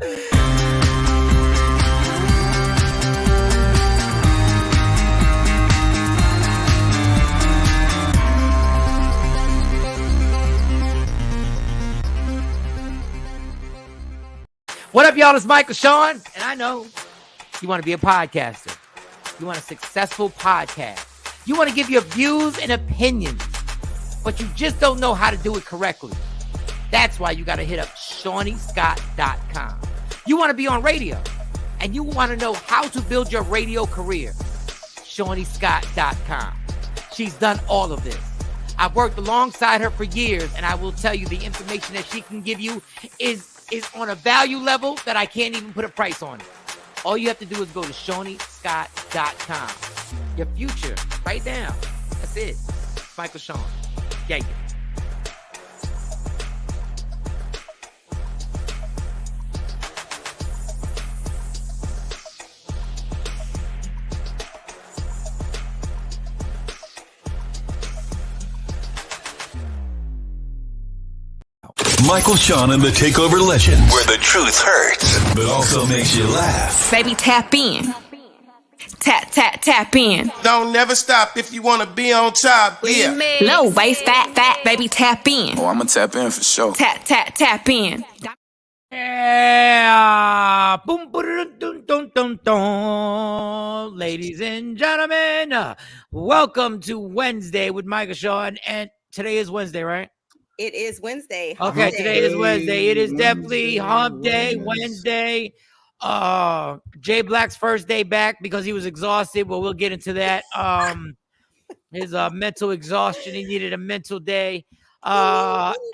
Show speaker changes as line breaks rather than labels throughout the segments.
What up, y'all? It's Michael Shawn, and I know you want to be a podcaster. You want a successful podcast. You want to give your views and opinions, but you just don't know how to do it correctly. That's why you got to hit up ShawnyScott.com. You want to be on radio, and you want to know how to build your radio career. ShawnyScott.com. She's done all of this. I've worked alongside her for years, and I will tell you the information that she can give you is on a value level that I can't even put a price on it. All you have to do is go to ShawnyScott.com. Your future, right now. That's it. Michael Shawn. Yeah.
Michael Shawn and the TakeOver Legend, where the truth hurts, but also makes you laugh.
Baby, tap in. Tap in.
Don't never stop if you want to be on top. Yeah.
Low waist, fat, baby, tap in.
Oh, I'm going to tap in for sure.
Tap in.
Yeah. Boom, boom, dun, dun, dun, dun. Ladies and gentlemen, welcome to Wednesday with Michael Shawn. And today is Wednesday, right?
It is Wednesday.
Okay, today is Wednesday. It is definitely hump day, Wednesday. Jay Black's first day back because he was exhausted. Well, we'll get into that. His mental exhaustion. He needed a mental day.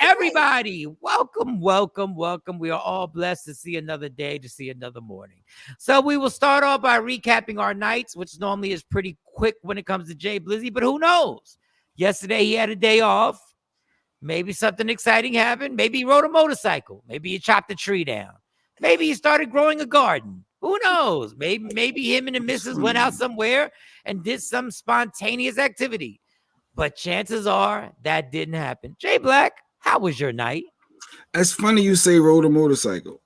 Everybody, welcome. We are all blessed to see another day, to see another morning. So we will start off by recapping our nights, which normally is pretty quick when it comes to Jay Blizzy, but who knows? Yesterday he had a day off. Maybe something exciting happened. Maybe he rode a motorcycle. Maybe he chopped a tree down. Maybe he started growing a garden. Who knows? Maybe him and the missus went out somewhere and did some spontaneous activity. But chances are that didn't happen. Jay Black, how was your night?
It's funny you say rode a motorcycle.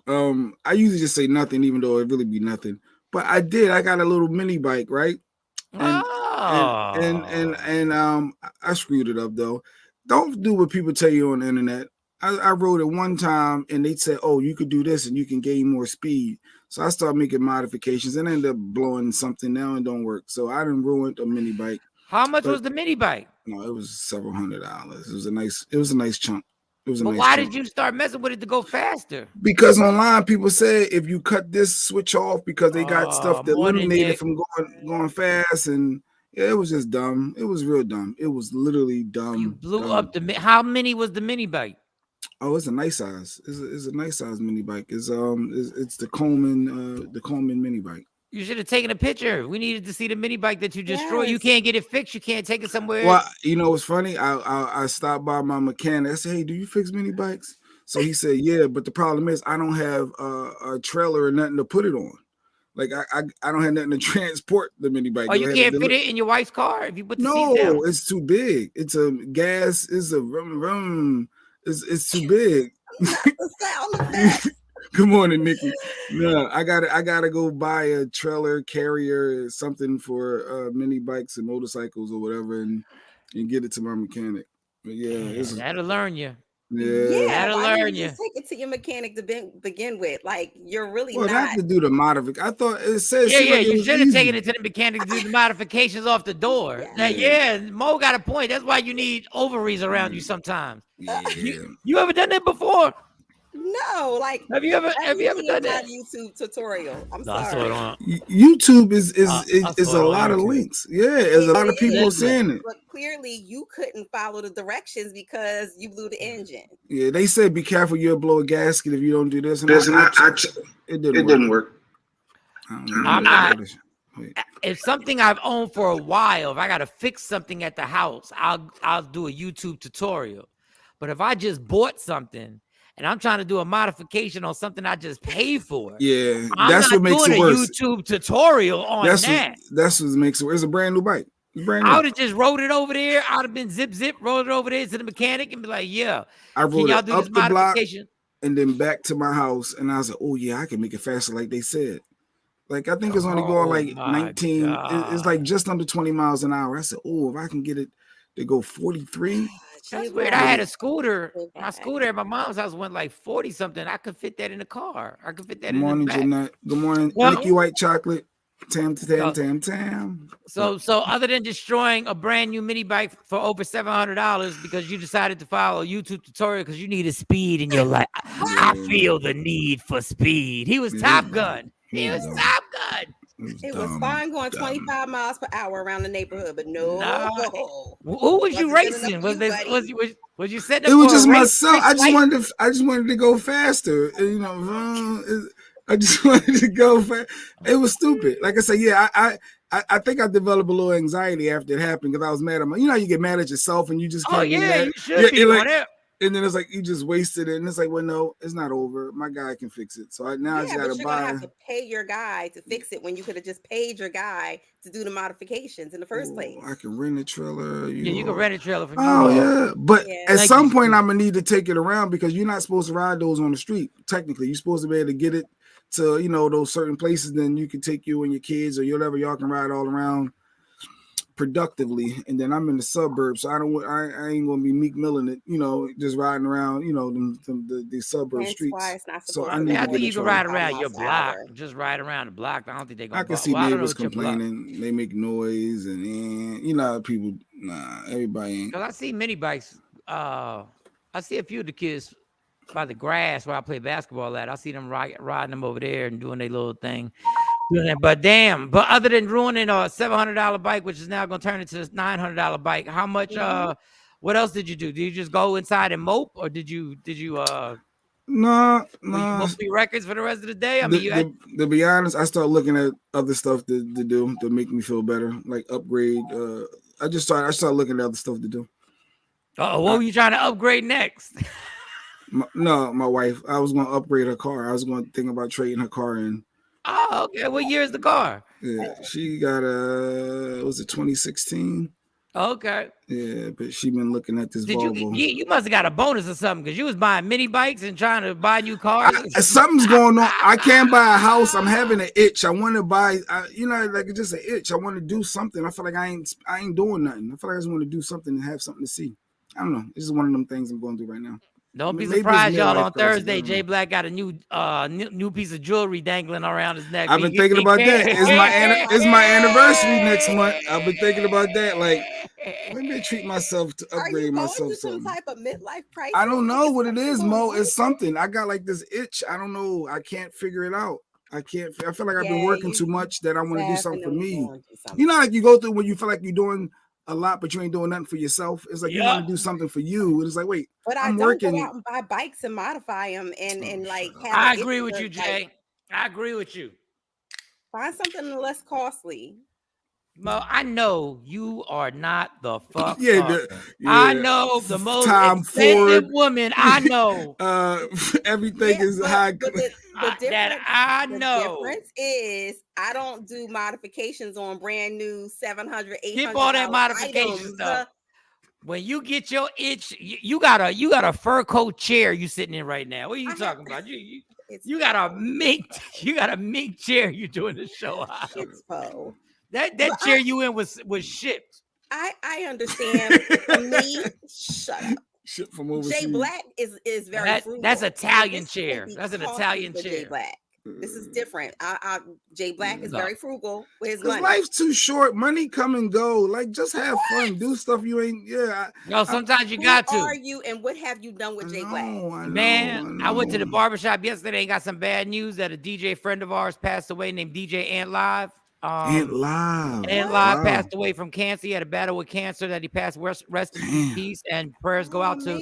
I usually just say nothing, even though it really be nothing. But I did. I got a little mini bike, right? And I screwed it up though. Don't do what people tell you on the internet. I rode it one time and they said, oh, you could do this and you can gain more speed. So I started making modifications and I ended up blowing something now and don't work. So I done ruined a mini bike.
How much was the mini bike?
No, it was several $100s. It was a nice chunk.
Why did you start messing with it to go faster?
Because online people said if you cut this switch off because they got stuff that eliminated from going fast, and yeah, it was just dumb. It was real dumb. It was literally dumb.
You blew up how many was the mini bike?
Oh, it's a nice size. It's a nice size mini bike. It's the Coleman mini bike.
You should have taken a picture. We needed to see the mini bike that you destroyed. You can't get it fixed. You can't take it somewhere.
Well, you know what's funny? I stopped by my mechanic. I said, hey, do you fix mini bikes? So he said, yeah, but the problem is I don't have a trailer or nothing to put it on. Like I don't have nothing to transport the mini bike.
Oh, you can't fit it in your wife's car if you put the seats down?
No, it's too big. It's a gas. It's a rum. It's too big. Good morning, Nikki. No, I gotta go buy a trailer carrier, something for mini bikes and motorcycles or whatever, and get it to my mechanic. But yeah,
that'll learn you.
Yeah,
that'll learn you.
Take it to your mechanic to begin with. Like you're really
not. I have to do the modification. I thought it says.
Yeah. You should have taken it to the mechanic to do the modifications off the door. Mo got a point. That's why you need ovaries around you sometimes.
Yeah.
You ever done that before?
No, like
have you ever done that?
YouTube tutorial. I'm
sorry.
YouTube is a lot of links. Yeah, there's a lot of people saying it.
But clearly, you couldn't follow the directions because you blew the engine.
Yeah, they said be careful. You'll blow a gasket if you don't do this. And it didn't work.
I'm not. If something I've owned for a while, if I got to fix something at the house, I'll do a YouTube tutorial. But if I just bought something and I'm trying to do a modification on something I just paid for,
that's what makes it worse.
YouTube tutorial on that.
That's what makes it worse. It's a brand new bike.
I would have just rode it over there. I'd have been zip, rolled it over there to the mechanic and be like, yeah,
can y'all do this modification? and then back to my house. And I was like, oh yeah, I can make it faster, like they said. Like I think it's only going like 19. It's like just under 20 miles an hour. I said, oh, if I can get it to go 43.
That's weird. I had a scooter. My scooter at my mom's house went like 40 something. I could fit that in the car. I could fit that in the back.
Good morning, Jeanette. Good morning, Nikki White Chocolate. Tam.
So other than destroying a brand new mini bike for over $700 because you decided to follow a YouTube tutorial because you needed speed in your life, I feel the need for speed. He was Top Gun. He was Top Gun.
It was fine going 25 miles per hour around the neighborhood, but no.
Who was you racing? Was you setting up?
It was just myself. I just wanted to go faster. You know, I just wanted to go fast. It was stupid. Like I said, yeah, I think I developed a little anxiety after it happened because I was mad at my. You know, you get mad at yourself and you just can't get mad.
You should be
like, and then it's like you just wasted it, and it's like, well, no, it's not over. My guy can fix it. So now I just gotta buy.
Gonna have to pay your guy to fix it when you could have just paid your guy to do the modifications in the first place.
I can rent a trailer.
You can rent a trailer from.
But at some point, I'm gonna need to take it around because you're not supposed to ride those on the street. Technically, you're supposed to be able to get it to those certain places. Then you can take you and your kids or whatever. Y'all can ride all around productively, and then I'm in the suburbs, so I ain't gonna be Meek Milling it, just riding around, the suburb streets.
So
I think you can ride around your block, just ride around the block. I don't think they're gonna.
I can see neighbors complaining. They make noise, and people. Everybody ain't.
Cause I see mini bikes. I see a few of the kids by the grass where I play basketball at. I see them riding them over there and doing their little thing. But other than ruining a $700 bike, which is now going to turn into a $900 bike, how much? What else did you do? Did you just go inside and mope, or did you?
No.
Mostly records for the rest of the day. I mean,
to be honest, I started looking at other stuff to do to make me feel better, like upgrade. I started looking at other stuff to do.
What were you trying to upgrade next?
My wife. I was going to upgrade her car. I was going to think about trading her car in.
Oh, okay. What year is the car?
Yeah, she got was it 2016?
Okay.
Yeah, but she been looking at this Volvo.
You must have got a bonus or something because you was buying mini bikes and trying to buy new cars.
Something's going on. I can't buy a house. I'm having an itch. I want to buy. Like it's just an itch. I want to do something. I feel like I ain't doing nothing. I feel like I just want to do something and have something to see. I don't know. This is one of them things I'm going through right now.
Don't be surprised, y'all. On Thursday, Jay Black got a new piece of jewelry dangling around his neck.
I've been thinking about that. It's my anniversary next month. I've been thinking about that. Like, let me treat myself to upgrade myself.
Some type of midlife crisis?
I don't know what it is, Mo. It's something. I got like this itch. I don't know. I can't figure it out. I feel like I've been working too much that I want to do something for me. Like you go through when you feel like you're doing a lot, but you ain't doing nothing for yourself. It's like you want to do something for you. It's like, wait,
but I'm working. Go out and buy bikes and modify them and like.
I agree with you, Jay. I agree with you.
Find something less costly.
Well, I know you are not the fuck.
I
know the most expensive woman. I know.
Everything is high.
I know.
The difference is I don't do modifications on brand new $700, $800.
Keep all that modification stuff. When you get your itch, you got a fur coat chair you sitting in right now. What are you talking about? You got a mink chair you doing the show out of.
It's faux.
That chair you in was shipped.
I understand. For me, shut up.
Shipped from overseas.
Jay Black is very frugal.
That's Italian chair. That's an Italian chair.
Jay Black. This is different. Jay Black is very frugal with his money.
Life's too short. Money come and go. Like, just have fun. Do stuff you ain't.
No, sometimes you got to.
Who are you and what have you done with Jay Black?
I went to the barbershop yesterday and got some bad news that a DJ friend of ours passed away named DJ Ant Live.
Ant Live
passed away from cancer. He had a battle with cancer that he passed. Rest in peace, and prayers go out to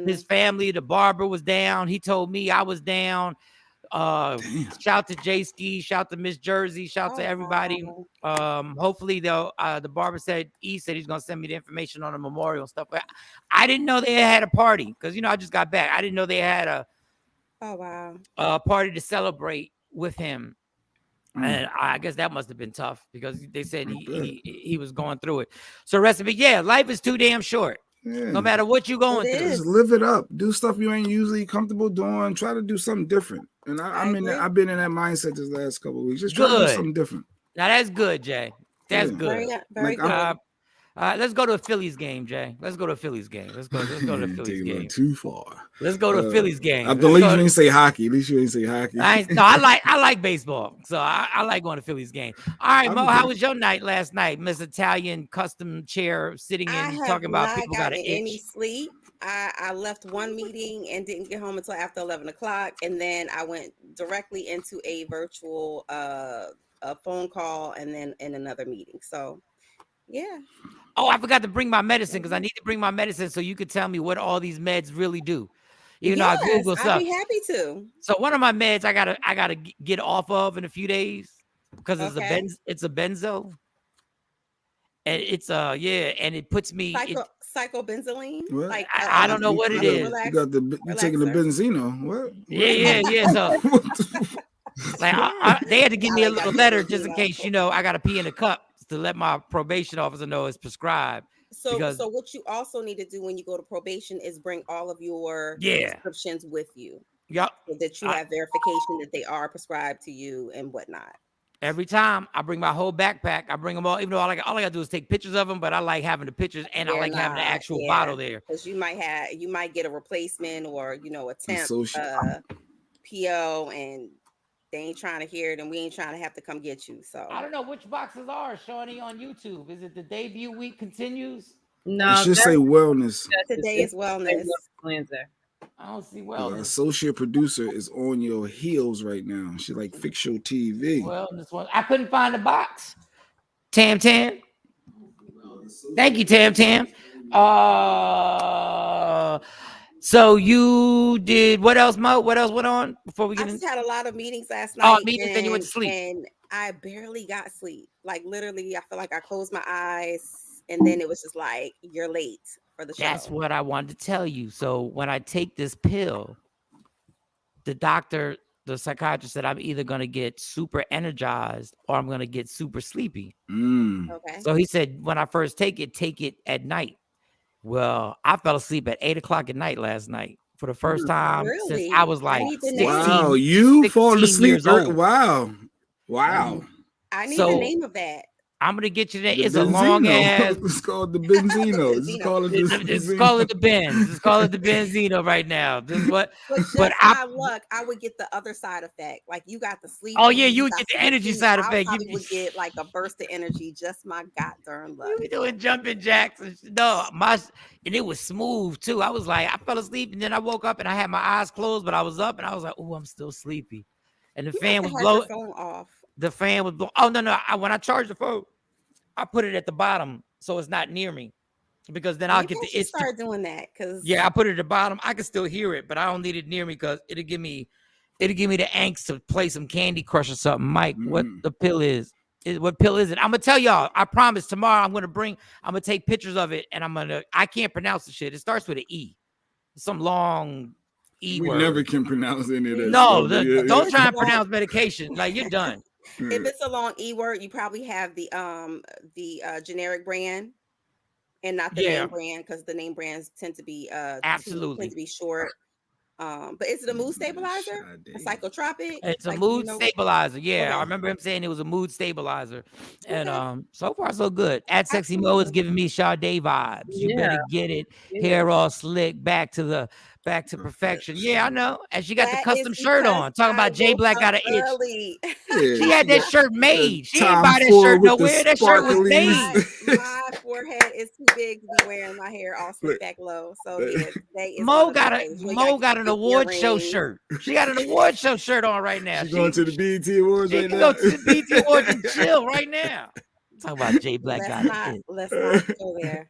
his family. The barber was down. He told me I was down. Shout to J Ski, shout to Miss Jersey, shout to everybody. Hopefully the barber said he's gonna send me the information on the memorial and stuff. But I didn't know they had a party because I just got back. I didn't know they had a party to celebrate with him. And I guess that must have been tough because they said he was going through it. So rest of it, life is too damn short.
Yeah.
No matter what you're going
It
through.
is.
Just live it up. Do stuff you ain't usually comfortable doing. Try to do something different. And I'm in that.
agree.
I've been in that mindset this last couple of weeks. Just try to do
Good.
something different.
Now that's good, Jay. That's
Yeah.
good.
Very
Like, I'm-
good.
Let's go to a Phillies game, Jay. Let's go to a Phillies game. Let's go to the
Take
Phillies
it a little
game.
too far.
Let's go to a Phillies game.
At
Let's
least
go
you
to-
ain't say hockey. At least you ain't say hockey.
I like baseball, so I like going to Phillies game. All right,
I'm
Mo,
good.
how was your night last night, Miss Italian custom chair sitting
I
in
have
talking about
not
people got
gotten
an
any
itch?
sleep. I left one meeting and didn't get home until after 11 o'clock. And then I went directly into a virtual a phone call and then in another meeting. So yeah.
Oh, I forgot to bring my medicine because I need to bring my medicine so you could tell me what all these meds really do. Even though I Google
I'd
stuff.
be happy to.
So one of my meds I gotta get off of in a few days because it's a benzo. And it's and it puts me
Psychobenzoline.
What?
Like
I don't know what it is.
You got you taking the Benzino. What?
Yeah. So like they had to give me a little letter just in case, I gotta pee in a cup to let my probation officer know it's prescribed.
So what you also need to do when you go to probation is bring all of your prescriptions with you.
Yep.
So that you have verification that they are prescribed to you and whatnot.
Every time I bring my whole backpack, I bring them all, even though all I gotta do is take pictures of them, but I like having the pictures and I like having the actual bottle there.
Because you might get a replacement or a temp PO and they ain't trying to hear it and we ain't trying to have to come get you. So
I don't know which boxes are Shawnee on YouTube. Is it the debut week continues?
No,
it should say wellness.
Today is wellness.
Cleanser.
I don't see wellness.
Associate producer is on your heels right now. She like fix your TV.
Wellness one. I couldn't find the box. Tam. Thank you, Tam. So you did what else, Mo? What else went on before we get
I just had a lot of meetings last
Oh,
night.
meetings, then you went to sleep.
And I barely got sleep. Like literally, I feel like I closed my eyes and then it was just like, you're late for the show.
That's what I wanted to tell you. So when I take this pill, the psychiatrist said I'm either going to get super energized or I'm going to get super sleepy.
Okay.
So he said, when I first take it at night. Well, I fell asleep at 8:00 at night last night for the first time since I was like 16.
Wow, you falling asleep. Wow.
I need the name of that.
I'm gonna get you that.
The
It's
Benzino.
a long ass.
It's called the Benzino. Just call it
Just call it the Benz. Just call it the Benzino right now. This is what.
But my luck, I would get the other side effect. Like you got the sleep.
Oh yeah, you would get the energy side effect.
I would get like a burst of energy. Just my goddamn luck.
You be doing jumping jacks. And it was smooth too. I was like, I fell asleep and then I woke up and I had my eyes closed, but I was up and I was like, oh, I'm still sleepy. And the fan was blowing.
Phone off.
The fan was blowing. Oh no! When I charge the phone, I put it at the bottom so it's not near me, because then I'll get the itch.
Start doing that, because
I put it at the bottom. I can still hear it, but I don't need it near me because it'll give me the angst to play some Candy Crush or something. Mike, what the pill is? What pill is it? I'm gonna tell y'all. I promise tomorrow I'm gonna take pictures of it and I can't pronounce the shit. It starts with an E, some long E
we
word.
We never can pronounce any of that.
No, don't try and pronounce medication. Like you're done.
If it's a long E word, you probably have the generic brand and not the name brand, because the name brands tend to be
absolutely
tend to be short. But is it a mood stabilizer? A psychotropic?
It's a mood stabilizer. Yeah, okay. I remember him saying it was a mood stabilizer. And so far so good. At Sexy Mo is giving me Sade vibes. You better get it. Hair all slick, back to perfection. Yeah, I know. And she got the custom shirt on. Talking about J Black got an itch. She had that shirt made. She didn't buy that shirt nowhere. That shirt was made.
My forehead is too big to be wearing my hair all slick back low. So yeah,
Mo got an award show shirt. She got an award show shirt on right now.
She's going to the BET Awards right now.
Go to the BET Awards and chill right now. Talk about J Black got it.
Let's not go there.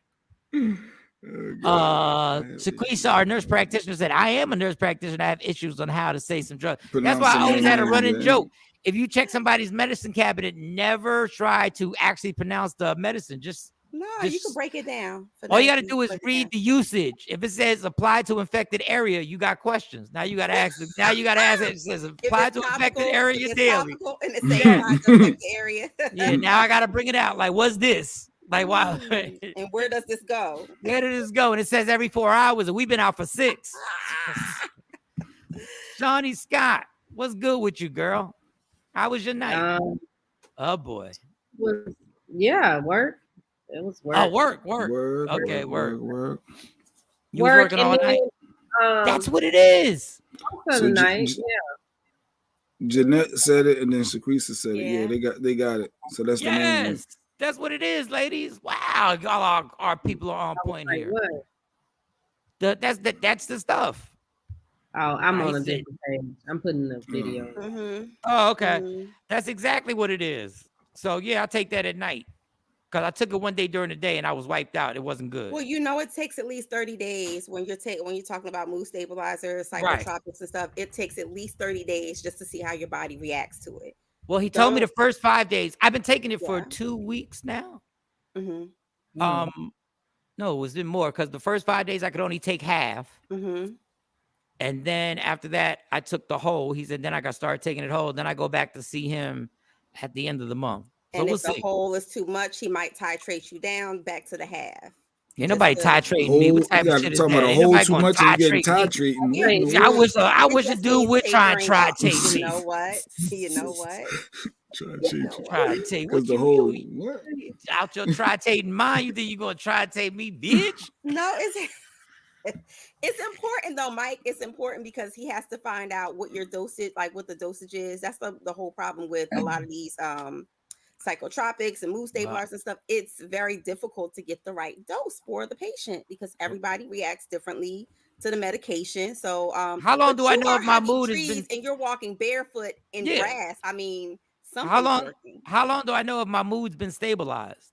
Sequisa, our nurse practitioner, said, I am a nurse practitioner. I have issues on how to say some drugs. That's why I always had a running joke. If you check somebody's medicine cabinet, never try to actually pronounce the medicine. You
can break it down.
All you got to do is read the usage. If it says apply to infected area, you got questions. Now you got to ask. Now you got to ask it. It says apply to infected area daily.
And it says apply to infected area.
Yeah. Now I got to bring it out. Like, what's this? Like, wow.
And where does this go?
Where did this go? And it says every 4 hours, and we've been out for 6. Shawnee Scott, what's good with you, girl? How was your night? Oh boy.
Work. It was work.
Oh, work. Okay, work. You was working all night. That's what it is.
So night.
Jeanette said it, and then Shaquisa said it. Yeah, they got it. So that's the main one.
That's what it is, ladies. Wow, y'all our people are on point
like,
here. That's the stuff.
Oh, I'm on a different page. I'm putting the video.
Oh, okay. That's exactly what it is. So yeah, I'll take that at night. Because I took it one day during the day and I was wiped out. It wasn't good.
Well, it takes at least 30 days when you're talking about mood stabilizers, psychotropics and stuff. It takes at least 30 days just to see how your body reacts to it.
Well, he told me the first 5 days. I've been taking it for 2 weeks now. No, it was more because the first 5 days I could only take half. And then after that, I took the whole. He said, then I got started taking it whole. Then I go back to see him at the end of the month.
And if the whole is too much, he might titrate you down back to the half.
Ain't nobody titrating me. What type of shit is that? Ain't nobody
too much and getting titrating.
I wish a dude would try and tritate me.
You know what?
Tritate.
What the whole what? Out your tritating mind? You think you gonna tritate me, bitch?
No, it's important though, Mike. It's important because he has to find out what your dosage, like what the dosage is. That's the whole problem with a lot of these psychotropics and mood stabilizers and stuff. It's very difficult to get the right dose for the patient because everybody reacts differently to the medication. So
how long do I know if my mood has been
and you're walking barefoot in grass? I mean,
how long do I know if my mood's been stabilized?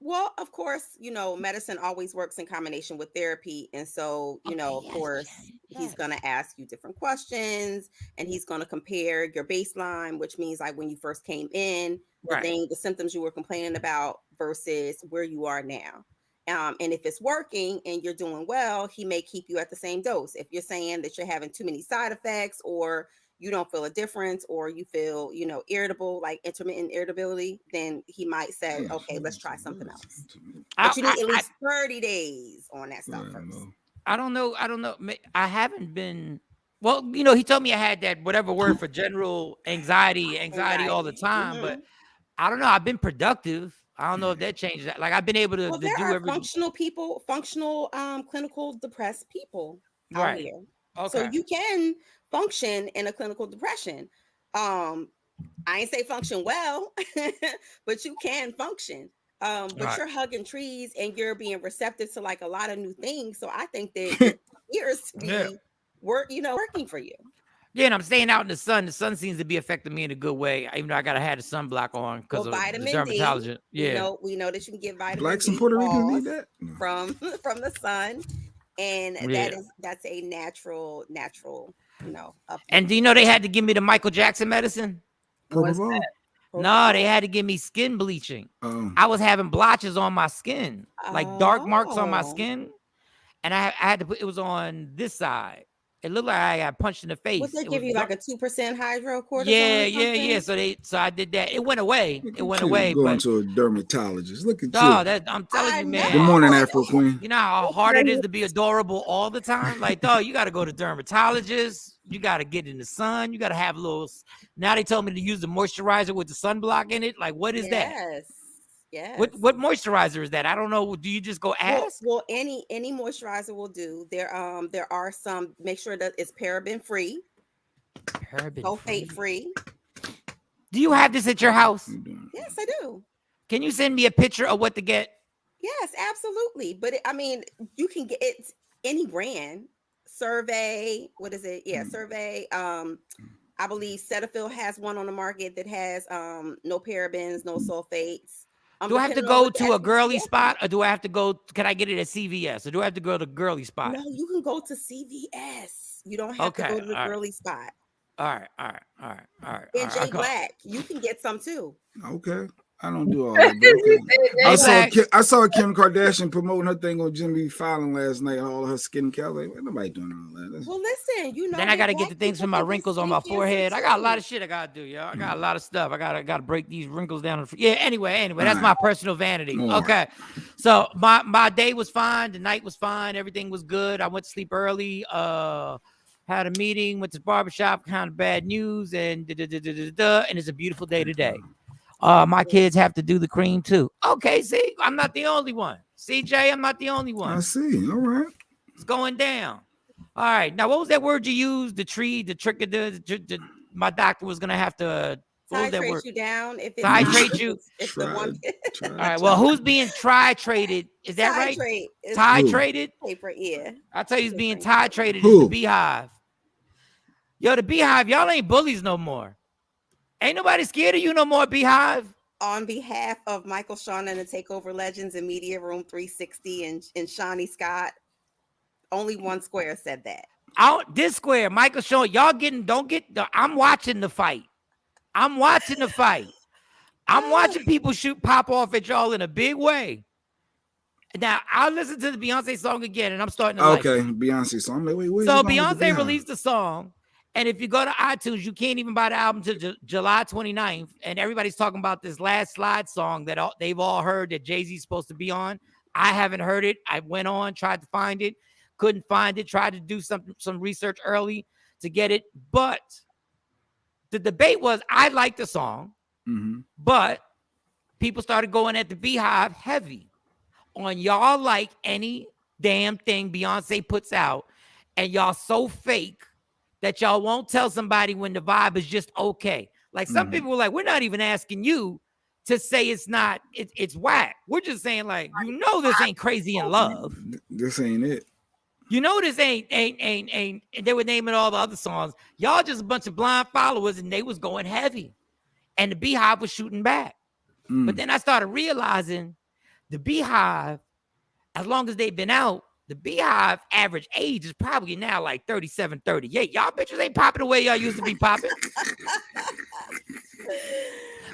Well, of course, medicine always works in combination with therapy. And so, of course, he's going to ask you different questions and he's going to compare your baseline, which means like when you first came in, the symptoms you were complaining about versus where you are now. And if it's working and you're doing well, he may keep you at the same dose. If you're saying that you're having too many side effects or you don't feel a difference or you feel, irritable, like intermittent irritability, then he might say, okay, let's try something else. But you need at least 30 days on that stuff first.
I don't know. I haven't been, well, he told me I had that whatever word for general anxiety all the time, but I don't know. I've been productive. I don't know if that changes that. Like I've been able to,
there
do
are
everything.
Functional clinical depressed people out here.
Okay.
So you can function in a clinical depression. I ain't say function well, but you can function. But you're hugging trees and you're being receptive to like a lot of new things. So I think that it appears to be working for you.
Yeah, and I'm staying out in the sun. The sun seems to be affecting me in a good way, even though I gotta have the sunblock on because of the dermatologist.
Yeah, we know that you can get vitamin
Blacks
D
in Puerto Rico need that
from the sun, and that's a natural.
And do you know they had to give me the Michael Jackson medicine? No, they had to give me skin bleaching. I was having blotches on my skin, like dark marks on my skin, and I had to put. It was on this side. It looked like I got punched in the face.
Would they give you like a 2% hydrocortisone?
Yeah. So I did that. It went away.
Going to a dermatologist. Look at you.
I'm telling you, man.
Good morning, Afro Queen.
You know how hard it is to be adorable all the time? Like, you got to go to dermatologists. You got to get in the sun. You got to have now they told me to use the moisturizer with the sunblock in it. Like, what is that?
Yes.
What moisturizer is that? I don't know. Do you just go ask?
Well, any moisturizer will do. There are some. Make sure that it's paraben free, sulfate free.
Do you have this at your house?
Yes, I do.
Can you send me a picture of what to get?
Yes, absolutely. But you can get it's any brand. Survey. What is it? Yeah, Survey. I believe Cetaphil has one on the market that has no parabens, no sulfates.
Do I have to go to a girly spot or do I have to go? Can I get it at CVS or do I have to go to girly spot?
No, you can go to CVS. You don't have to go to the girly spot.
All right.
And J Black, you can get some too.
Okay. I don't do all that. But okay.
Hey,
I saw Kim Kardashian promoting her thing on Jimmy Fallon last night. All her skincare. Like, ain't nobody doing all that.
Well, listen, you know.
Then I gotta get the things from my wrinkles on my forehead. I got a lot of
shit.
shit I gotta do, y'all. I got a lot of stuff. I gotta break these wrinkles down. Yeah. Anyway, that's my personal vanity. Okay. So my day was fine. The night was fine. Everything was good. I went to sleep early. Had a meeting. Went to the barbershop. Kind of bad news. And and it's a beautiful day today. My kids have to do the cream too. Okay. See, I'm not the only one. CJ, I'm not the only one.
I see. All right.
It's going down. All right. Now, what was that word you used? The tree, the trick of the my doctor was gonna have to
titrate you down. If it's
titrate you.
It's the one.
All right. Well, who's being titrated? Is that right? Titrated.
Paper. Yeah.
I tell you, he's being titrated. Is the Beehive. Yo, the Beehive. Y'all ain't bullies no more. Ain't nobody scared of you no more, Beehive.
On behalf of Michael, Shawn, and the Takeover Legends in Media Room 360 and Shawnee Scott, only one square said that.
This square, Michael, Shawn, y'all I'm watching the fight. I'm watching people pop off at y'all in a big way. Now, I'll listen to the Beyonce song again, and I'm starting to like it.
Beyonce song. Like, wait,
so Beyonce released the song, and if you go to iTunes, you can't even buy the album till July 29th, and everybody's talking about this Last Slide song that they've all heard that Jay-Z's supposed to be on. I haven't heard it. I went on, tried to find it, couldn't find it, tried to do some research early to get it, but the debate was, I like the song, but people started going at the Beehive heavy on y'all like any damn thing Beyonce puts out, and y'all so fake that y'all won't tell somebody when the vibe is just okay. Like some people were like, we're not even asking you to say it's not, it's whack. We're just saying like, this ain't Crazy in Love.
This ain't it.
This ain't, and they were naming all the other songs. Y'all just a bunch of blind followers, and they was going heavy. And the Beehive was shooting back. But then I started realizing the Beehive, as long as they've been out, the Beehive average age is probably now like 37, 38. Y'all bitches ain't popping the way y'all used to be popping.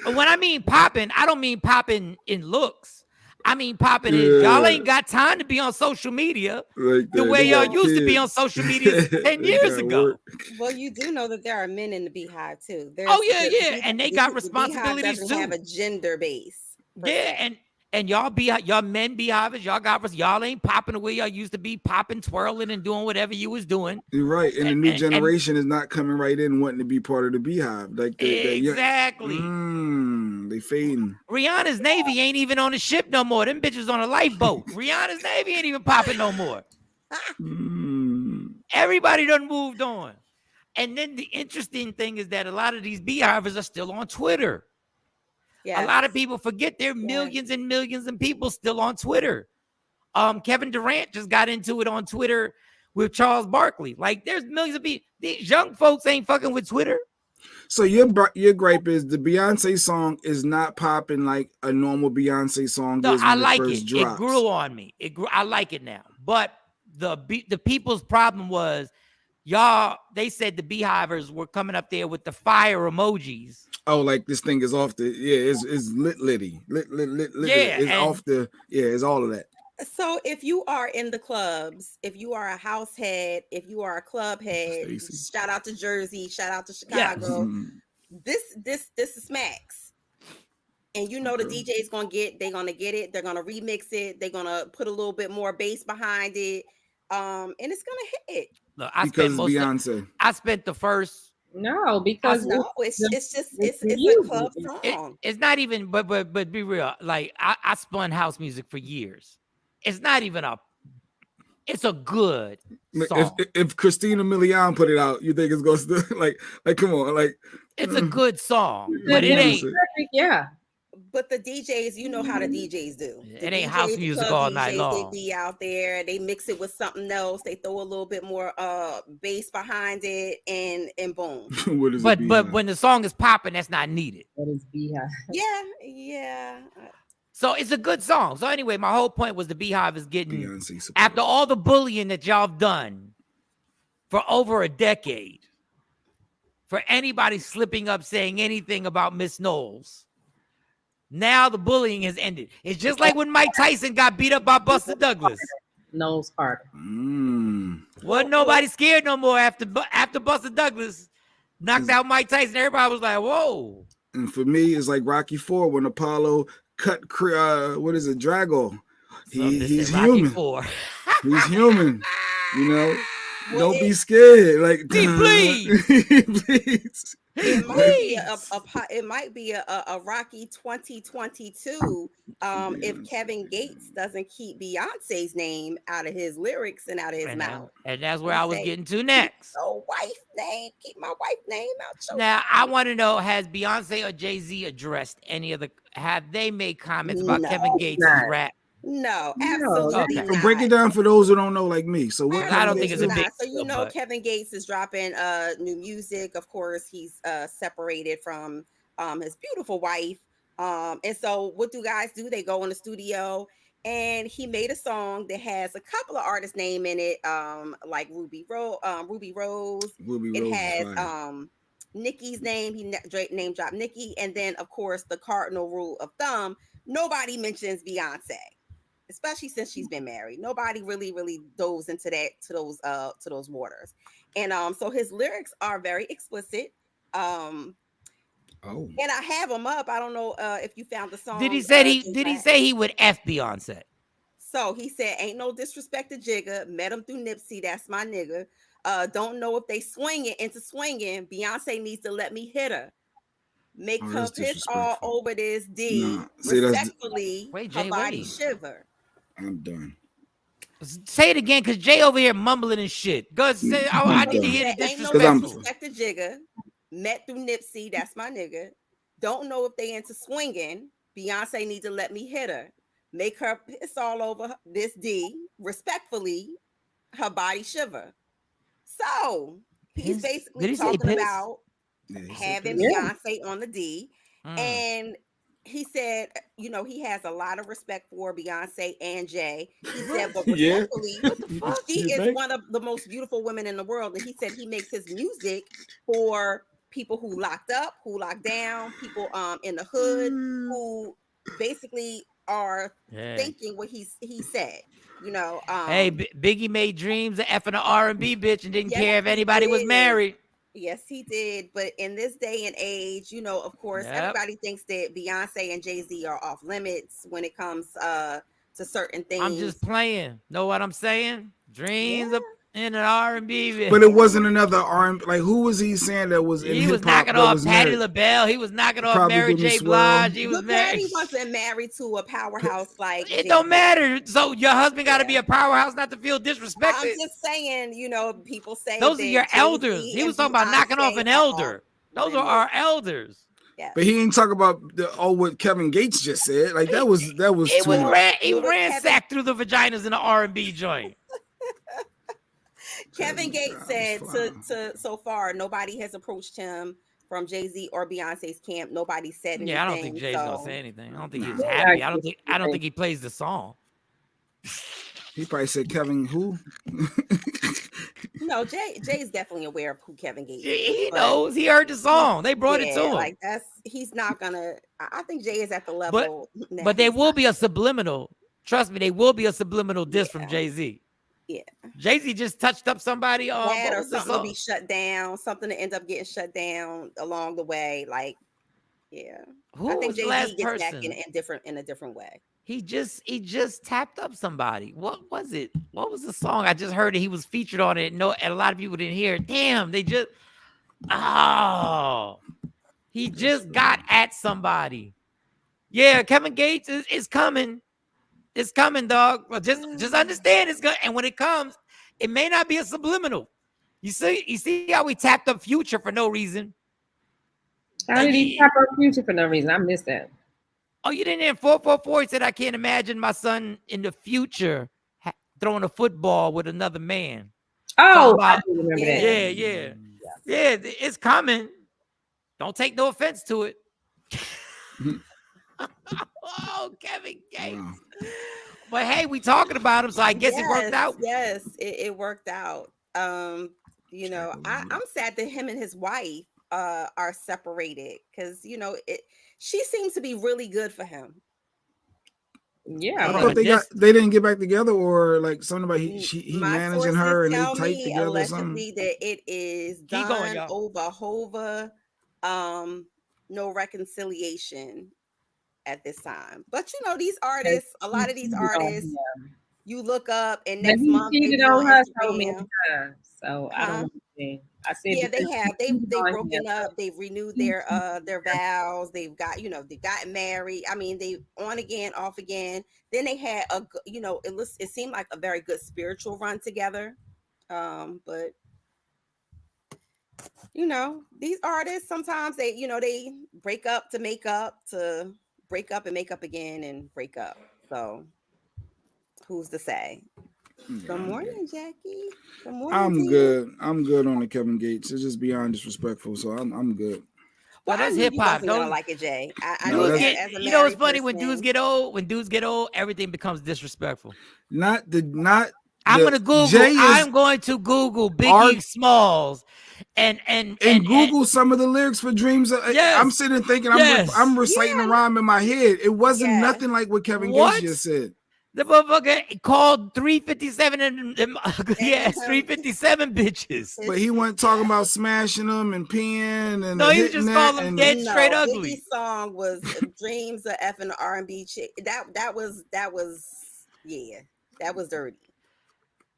And when I mean popping, I don't mean popping in looks. I mean, popping is y'all ain't got time to be on social media like the way y'all used to be on social media 10 years ago.
Well, you do know that there are men in the Beehive too.
And they got responsibilities
too.
Doesn't
have a gender base.
Yeah, and y'all men Beehivers, y'all ain't popping the way y'all used to be popping, twirling, and doing whatever you was doing.
You're right, and the new generation is not coming right in wanting to be part of the Beehive. Like
exactly.
They fading.
Rihanna's Navy ain't even on the ship no more. Them bitches on a lifeboat. Rihanna's Navy ain't even popping no more. Everybody done moved on. And then the interesting thing is that a lot of these Beehivers are still on Twitter. Yes. A lot of people forget there are millions and millions of people still on Twitter. Kevin Durant just got into it on Twitter with Charles Barkley. Like, there's millions of people. These young folks ain't fucking with Twitter.
So your gripe is the Beyonce song is not popping like a normal Beyonce song.
No, I like it. Drops. It grew on me. I like it now. But the people's problem was, they said the Beehivers were coming up there with the fire emojis.
Oh, like this thing is off the it's litty. Lit.
Yeah,
it's off the it's all of that.
So if you are in the clubs, if you are a house head, if you are a club head, shout out to Jersey, shout out to Chicago. This is smacks. And the DJ's gonna get it, they're gonna remix it, they're gonna put a little bit more bass behind it. And it's gonna hit.
Look,
I
spent the first.
No, because
it's a club song.
It's not even, but be real. Like I spun house music for years. It's not even it's a good song.
If Christina Milian put it out, you think it's going to like come on, like
it's a good song, but it ain't.
Yeah.
But the DJs, you know how the DJs do.
It ain't house music all night long.
They be out there, they mix it with something else. They throw a little bit more bass behind it, and boom.
but when the song is popping, that's not needed.
That is Beehive.
Yeah.
So it's a good song. So anyway, my whole point was the Beehive is getting, after all the bullying that y'all have done for over a decade, for anybody slipping up saying anything about Miss Knowles, Now the bullying has ended. It's just like when Mike Tyson got beat up by Buster Douglas.
Nose Carter.
Wasn't nobody scared no more after Buster Douglas knocked out Mike Tyson. Everybody was like, whoa.
And for me, it's like Rocky IV when Apollo cut what is it, Drago. He's human. He's human. You know, don't be scared. Like,
please.
Please.
It might be a Rocky 2022 if Kevin Gates doesn't keep Beyonce's name out of his lyrics and out of his mouth.
And that's where I was getting to next.
Oh, wife name, keep my wife name out.
Now I want to know: has Beyonce or Jay-Z addressed any of the? Have they made comments about Kevin Gates' rap?
No, absolutely not.
Break it down for those who don't know, like me. So what?
I don't think it's a big.
So Kevin Gates is dropping new music. Of course, he's separated from his beautiful wife. And so what do guys do? They go in the studio, and he made a song that has a couple of artists' name in it, like Ruby Rose. It has Nicki's name. He name dropped Nicki, and then of course the cardinal rule of thumb: nobody mentions Beyonce. Especially since she's been married, nobody really dove into those waters, and so his lyrics are very explicit. And I have them up. I don't know if you found the song.
Did he say he would F Beyonce?
So he said, "Ain't no disrespect to Jigga. Met him through Nipsey. That's my nigga. Don't know if they swing it into swinging. Beyonce needs to let me hit her. Make her piss all over this D. Respectfully, her body shiver."
I'm done.
Say it again, because Jay over here mumbling and shit. Go say, I need to hear the disrespectful.
Ain't no disrespect to Jigga. Met through Nipsey. That's my nigga. Don't know if they into swinging. Beyonce need to let me hit her. Make her piss all over this D. Respectfully, her body shiver. So he's basically talking about having Beyonce on the D. And he said, you know, he has a lot of respect for Beyonce and Jay. He said, but respectfully, she is one of the most beautiful women in the world. And he said he makes his music for people who locked up, who locked down, people in the hood, who basically are thinking what he said. You know,
hey, Biggie made dreams of effing an R&B bitch and didn't care if anybody was married.
Yes, he did. But in this day and age, you know, of course, everybody thinks that Beyonce and Jay-Z are off limits when it comes to certain things.
I'm just playing. Know what I'm saying? Dreams of in an R&B.
But it wasn't another R&B. Like, who was he saying that was in
He was knocking off Patti LaBelle. He was knocking off Mary J. Blige. He was married.
He wasn't married to a powerhouse like
it don't matter. So your husband got to be a powerhouse not to feel disrespected.
I'm just saying, you know, people say
those are your elders. He was talking about knocking off an elder. Those are our elders.
Yeah.
But he ain't talk about what Kevin Gates just said. Like that was too much.
He ransacked through the vaginas in the R&B joint.
Kevin Gates said to so far nobody has approached him from Jay-Z or Beyonce's camp. Nobody said anything.
Yeah, I don't think Jay's gonna say anything. I don't think he's happy. I don't think he plays the song.
He probably said Kevin who?
No, Jay's definitely aware of who Kevin Gates is.
He knows. He heard the song. They brought it to him.
Like he's not gonna. I think Jay is at the level.
But there will be a subliminal. Trust me, there will be a subliminal diss from Jay-Z.
Yeah,
Jay-Z just touched up somebody
or something to be shut down, something to end up getting shut down along the way. Like, I think Jay-Z gets back in a different way.
He just tapped up somebody. What was it? What was the song? I just heard it. He was featured on it. No, and a lot of people didn't hear it. Damn, he just got at somebody. Yeah, Kevin Gates is coming. It's coming, dog. Well, just understand it's good. And when it comes, it may not be a subliminal. You see how we tapped up Future for no reason.
How did he tap up Future for no reason? I missed that.
Oh, you didn't hear 444? He said, "I can't imagine my son in the future throwing a football with another man."
Oh, I do remember that.
Yeah. It's coming. Don't take no offense to it. Oh, Kevin Gates. Wow. But hey, we talking about him, so I guess it worked out.
Yes, it worked out. You know, I'm sad that him and his wife are separated because she seems to be really good for him.
Yeah,
I
And
thought they didn't get back together, or like somebody he
my
managing
sources
her and they
tell
tight
me
together or something.
allegedly that it is
Keep going,
done
y'all.
over Hova. No reconciliation at this time. But these artists, a lot of these artists, you look up and
But
next
he
month they
cheated
be
on
on
her so many
Instagram.
times, so I don't understand. I said
Yeah, they
because he
have.
cheated
They've
on
broken
him,
up. They've renewed their vows. They've got they've gotten married. I mean, they on again, off again. Then they had it seemed like a very good spiritual run together. But these artists sometimes they break up to make up, to break up and make up again and break up. So who's to say? Good morning, Jackie. Good morning,
I'm
Tina.
good. I'm good on the Kevin Gates. It's just beyond disrespectful, so I'm good.
Well, I
that's
knew
hip
you
hop.
wasn't gonna like it, Jay. I
No,
knew
that's-
as a
You know what's
married
funny? When dudes
person.
get old, everything becomes disrespectful.
Not
I'm gonna Google.
Jay
I'm going to Google Biggie
art-
Smalls and
Google some of the lyrics for Dreams.
Yes.
I'm sitting thinking
Yes.
I'm reciting a rime in my head. It wasn't
Yeah.
nothing like what Kevin
What?
Gates just said.
The motherfucker called 357 and yes, 357 bitches.
But he wasn't talking about smashing them and peeing and
No, he was
hitting
just
that
calling them
and
dead straight ugly.
Biggie's song was "Dreams of F and R&B chick." That was yeah, that was dirty.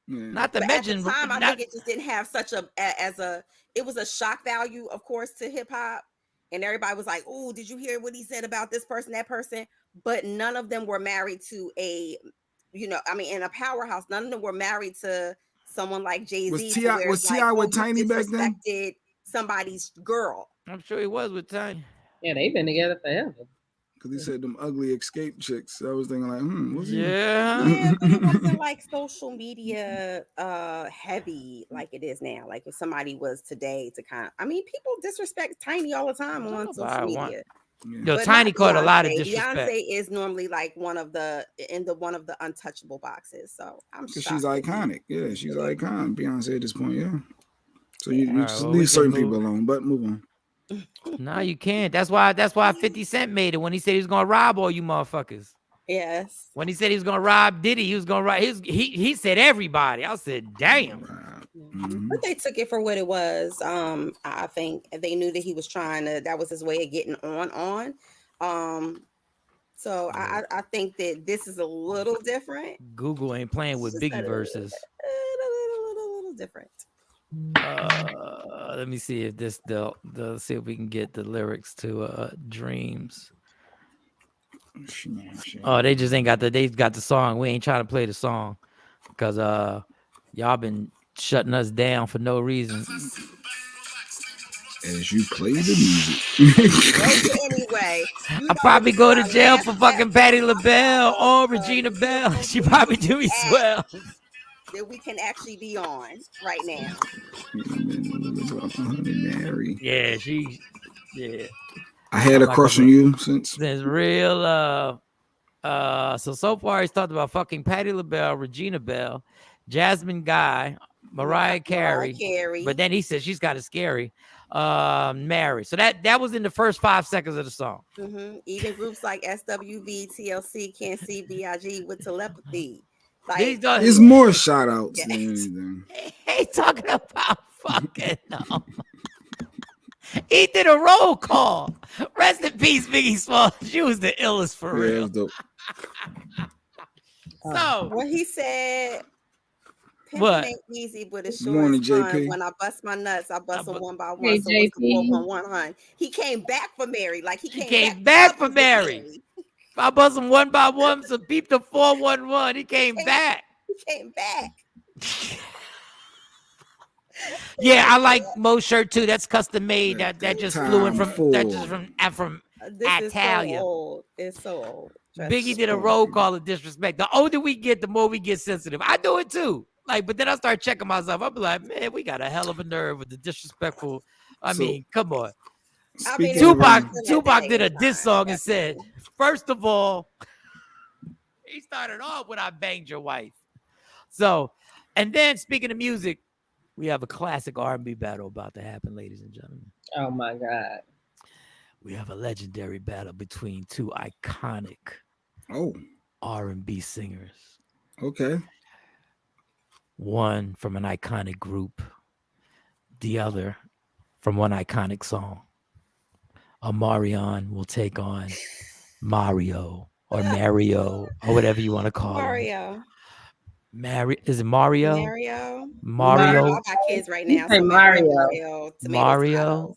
Yeah.
Not to
But
mention,
at the time, I think it just didn't have such it was a shock value, of course, to hip hop. And everybody was like, "Oh, did you hear what he said about this person, that person?" But none of them were married to in a powerhouse. None of them were married to someone like Jay-Z.
Was T.I. with Tiny back then?
Disrespected somebody's girl.
I'm sure he was with Tiny.
Yeah, they've been together forever.
Because he said them ugly escape chicks. I was thinking like, what's
Yeah,
but it wasn't like social media heavy like it is now. Like if somebody was today to people disrespect Tiny all the time on social media.
Yo, Tiny caught a lot of disrespect.
Beyonce is normally like one of the untouchable boxes. So I'm
because
shocked.
she's iconic. Yeah, she's an icon. Beyonce at this point, yeah. So you
All right,
just
well,
leave
we
certain
can move.
people alone, but move on.
No, you can't. That's why 50 Cent made it when he said he was gonna rob all you motherfuckers.
Yes.
When he said he was gonna rob Diddy, he was gonna rob he said everybody. I said, damn.
Mm-hmm.
But they took it for what it was. I think they knew that he was that was his way of getting on. So I think that this is a little different.
Google ain't playing with Biggie verses.
A little different.
Let me see if see if we can get the lyrics to Dreams. Oh, they just ain't got they got the song. We ain't trying to play the song because y'all been shutting us down for no reason.
As you play the music.
Anyway,
I probably go to jail for fucking Patti LaBelle or Regina Belle. She probably do me swell.
That we can actually be on right now.
Mary.
Yeah, yeah.
I had a crush on you since.
There's real so far he's talked about fucking Patti LaBelle, Regina Belle, Jasmine Guy, Mariah Carey. But then he said she's got a scary Mary. So that was in the first 5 seconds of the song.
Mm-hmm. Even groups like SWV, TLC, Can't See, B.I.G. with telepathy.
There's more shout outs than anything.
He talking about fucking he did a roll call. Rest in peace, Biggie Smalls. She was the illest for real.
Dope.
So
what he said.
What?
Ain't easy, but it's
Morning,
sure
JP.
When I bust my nuts, I bust them one by one.
Hey,
so what's the
JP.
411? He came back for Mary. Like he
came back for Mary. I bust them one by one, so peep the 411. He came back.
He came back.
Yeah, I like Mo's shirt too. That's custom made. That just flew in from Italia.
So old. It's so old.
Biggie did a roll call of disrespect. The older we get, the more we get sensitive. I do it too. But then I start checking myself. I'll be like, man, we got a hell of a nerve with the disrespectful. I mean, come on. Tupac did a diss song and said, first of all, he started off with "I banged your wife." So, and then speaking of music, We have a classic R&B battle about to happen, ladies and gentlemen.
Oh my God.
We have a legendary battle between two iconic R&B singers.
Okay.
One from an iconic group, the other from one iconic song. Omarion will take on Mario or whatever you want to call him. Is it Mario? Mario.
I got kids right
You
now,
say
so
Mario.
Mario.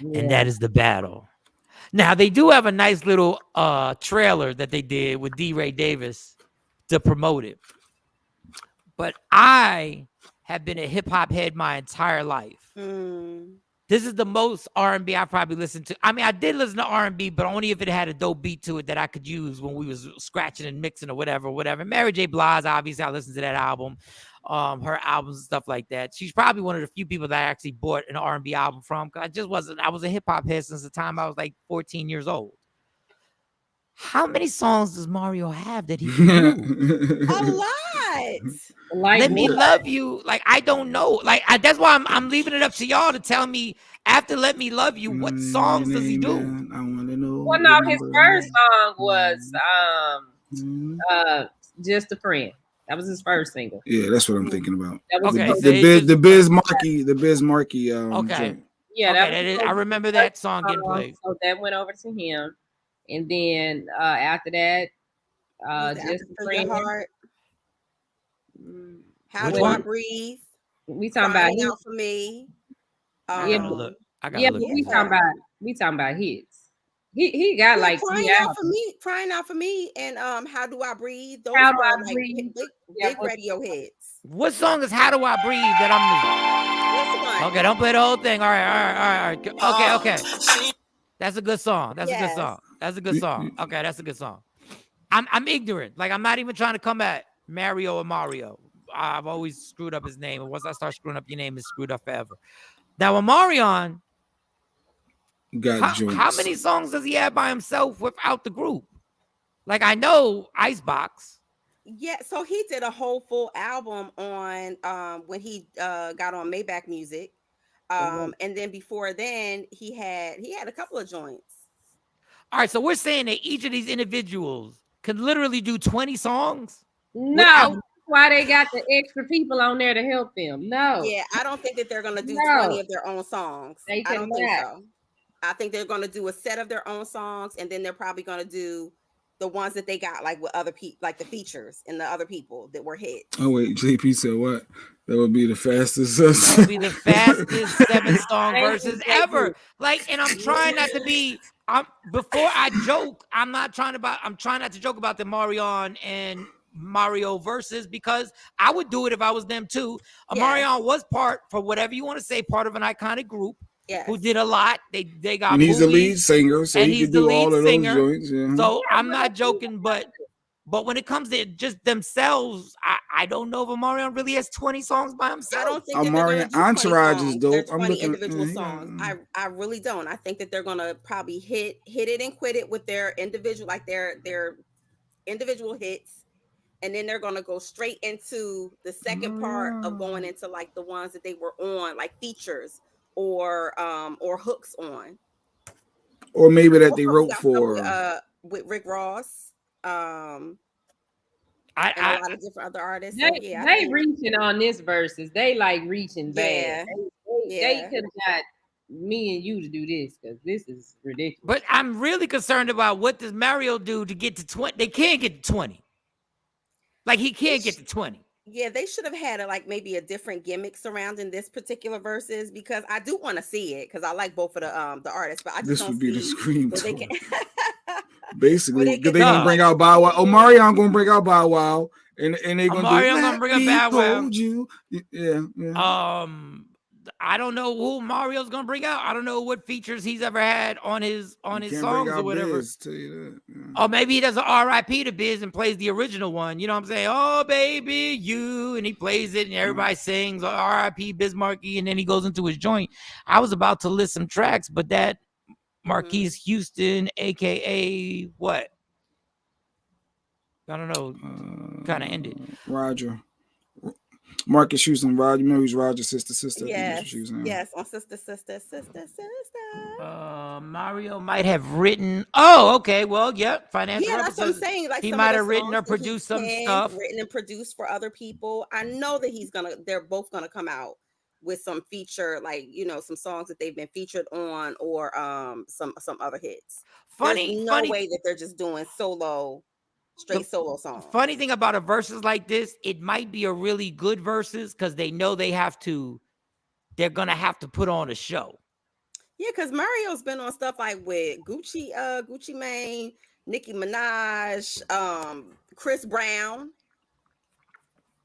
Yeah.
And that is the battle. Now they do have a nice little trailer that they did with D. Ray Davis to promote it. But I have been a hip hop head my entire life. This is the most R&B I probably listened to. I mean, I did listen to R&B, but only if it had a dope beat to it that I could use when we was scratching and mixing or whatever. Mary J. Blige, obviously, I listened to that album, her albums and stuff like that. She's probably one of the few people that I actually bought an R&B album from. I was a hip hop head since the time I was like 14 years old. How many songs does Mario have that he can do?
A lot.
Like
Let Me Love You. Like, I don't know. Like, that's why I'm leaving it up to y'all to tell me after Let Me Love You, what songs does he do?
I want to know.
Well, no, his first song was Just a Friend. That was his first single.
Yeah, that's what I'm thinking about.
That was
the Biz Markie.
Okay.
Joint.
Yeah,
okay, I remember that song getting played.
So that went over to him, and then after that, Just a Friend.
How Do I Breathe?
We talking about
Out for Me.
I gotta look.
we talking about hits. He got like
Crying Out for Me, and How Do I Breathe? Those
How Do
are
I
like
Breathe?
big radio hits.
What song is How Do I Breathe that I'm
This one.
Okay, don't play the whole thing. All right. Okay. That's a good song. That's a good song. Okay, that's a good song. I'm ignorant. Like, I'm not even trying to come at Mario or Mario. I've always screwed up his name, and once I start screwing up your name, it's screwed up forever. Now, Omarion, how many songs does he have by himself without the group? Like, I know Icebox.
Yeah, so he did a whole full album on when he got on Maybach Music. And then before then he had a couple of joints.
All right, so we're saying that each of these individuals could literally do 20 songs?
No. Why they got the extra people on there to help them? No.
Yeah, I don't think that they're gonna do 20 of their own songs. I don't think so. I think they're gonna do a set of their own songs, and then they're probably gonna do the ones that they got like with other people, like the features and the other people that were hits.
Oh wait, JP said what? That would be the fastest.
That would be the fastest 7-song verses ever. Like, and I'm trying not to be. Before I joke, I'm trying not to joke about the Marion and Mario verses, because I would do it if I was them too. Marion was part, for whatever you want to say, part of an iconic group who did a lot. They got
and he's
movies,
the lead singer, so he can do all of those joints. Yeah.
So I'm not joking, but when it comes to just themselves, I don't know if Omarion really has 20 songs by himself.
I don't think
Omarion Entourage is dope.
I'm looking individual songs. I really don't. I think that they're gonna probably hit it and quit it with their individual, like their individual hits. And then they're gonna go straight into the second part of going into like the ones that they were on, like features or hooks on,
or maybe that they wrote for
with Rick Ross, and a lot of different other artists.
They reaching on this verses. They like reaching bad. They could have got me and you to do this, because this is ridiculous.
But I'm really concerned about what does Mario do to get to 20. They can't get to 20. Like, he can't get to 20.
Yeah, they should have had maybe a different gimmick surrounding this particular verses, because I do want to see it, because I like both of the artists, but I just don't see
the scream tour.
Basically,
because they're gonna bring out Bow Wow. Omarion gonna bring out Bow Wow, and they're gonna
bring out Bow Wow.
You. Yeah.
I don't know who Mario's gonna bring out. I don't know what features he's ever had on his songs or whatever.
Biz, tell you that. Yeah.
Or maybe he does an R.I.P. to Biz and plays the original one. You know what I'm saying? Oh baby, you, and he plays it, and everybody sings R.I.P. Biz Markie, and then he goes into his joint. I was about to list some tracks, but that Marquise Houston, aka what? I don't know. Kind of ended.
Roger. Marcus Houston, Rod. You remember he's Roger's sister. I think that's what she was saying.
Yes, on sister.
Mario might have written. Oh, okay. Well, yep. Financial.
Yeah, that's what I'm saying. Like
he
some
might
of
have
the
written or
songs that
produced some stuff.
written and produced for other people. I know that they're both gonna come out with some feature, like some songs that they've been featured on, or some other hits. There's no way that they're just doing straight solo songs.
Funny thing about a versus like this, it might be a really good versus because they know they're gonna have to put on a show.
Yeah, because Mario's been on stuff like with Gucci Mane, Nicki Minaj, Chris Brown.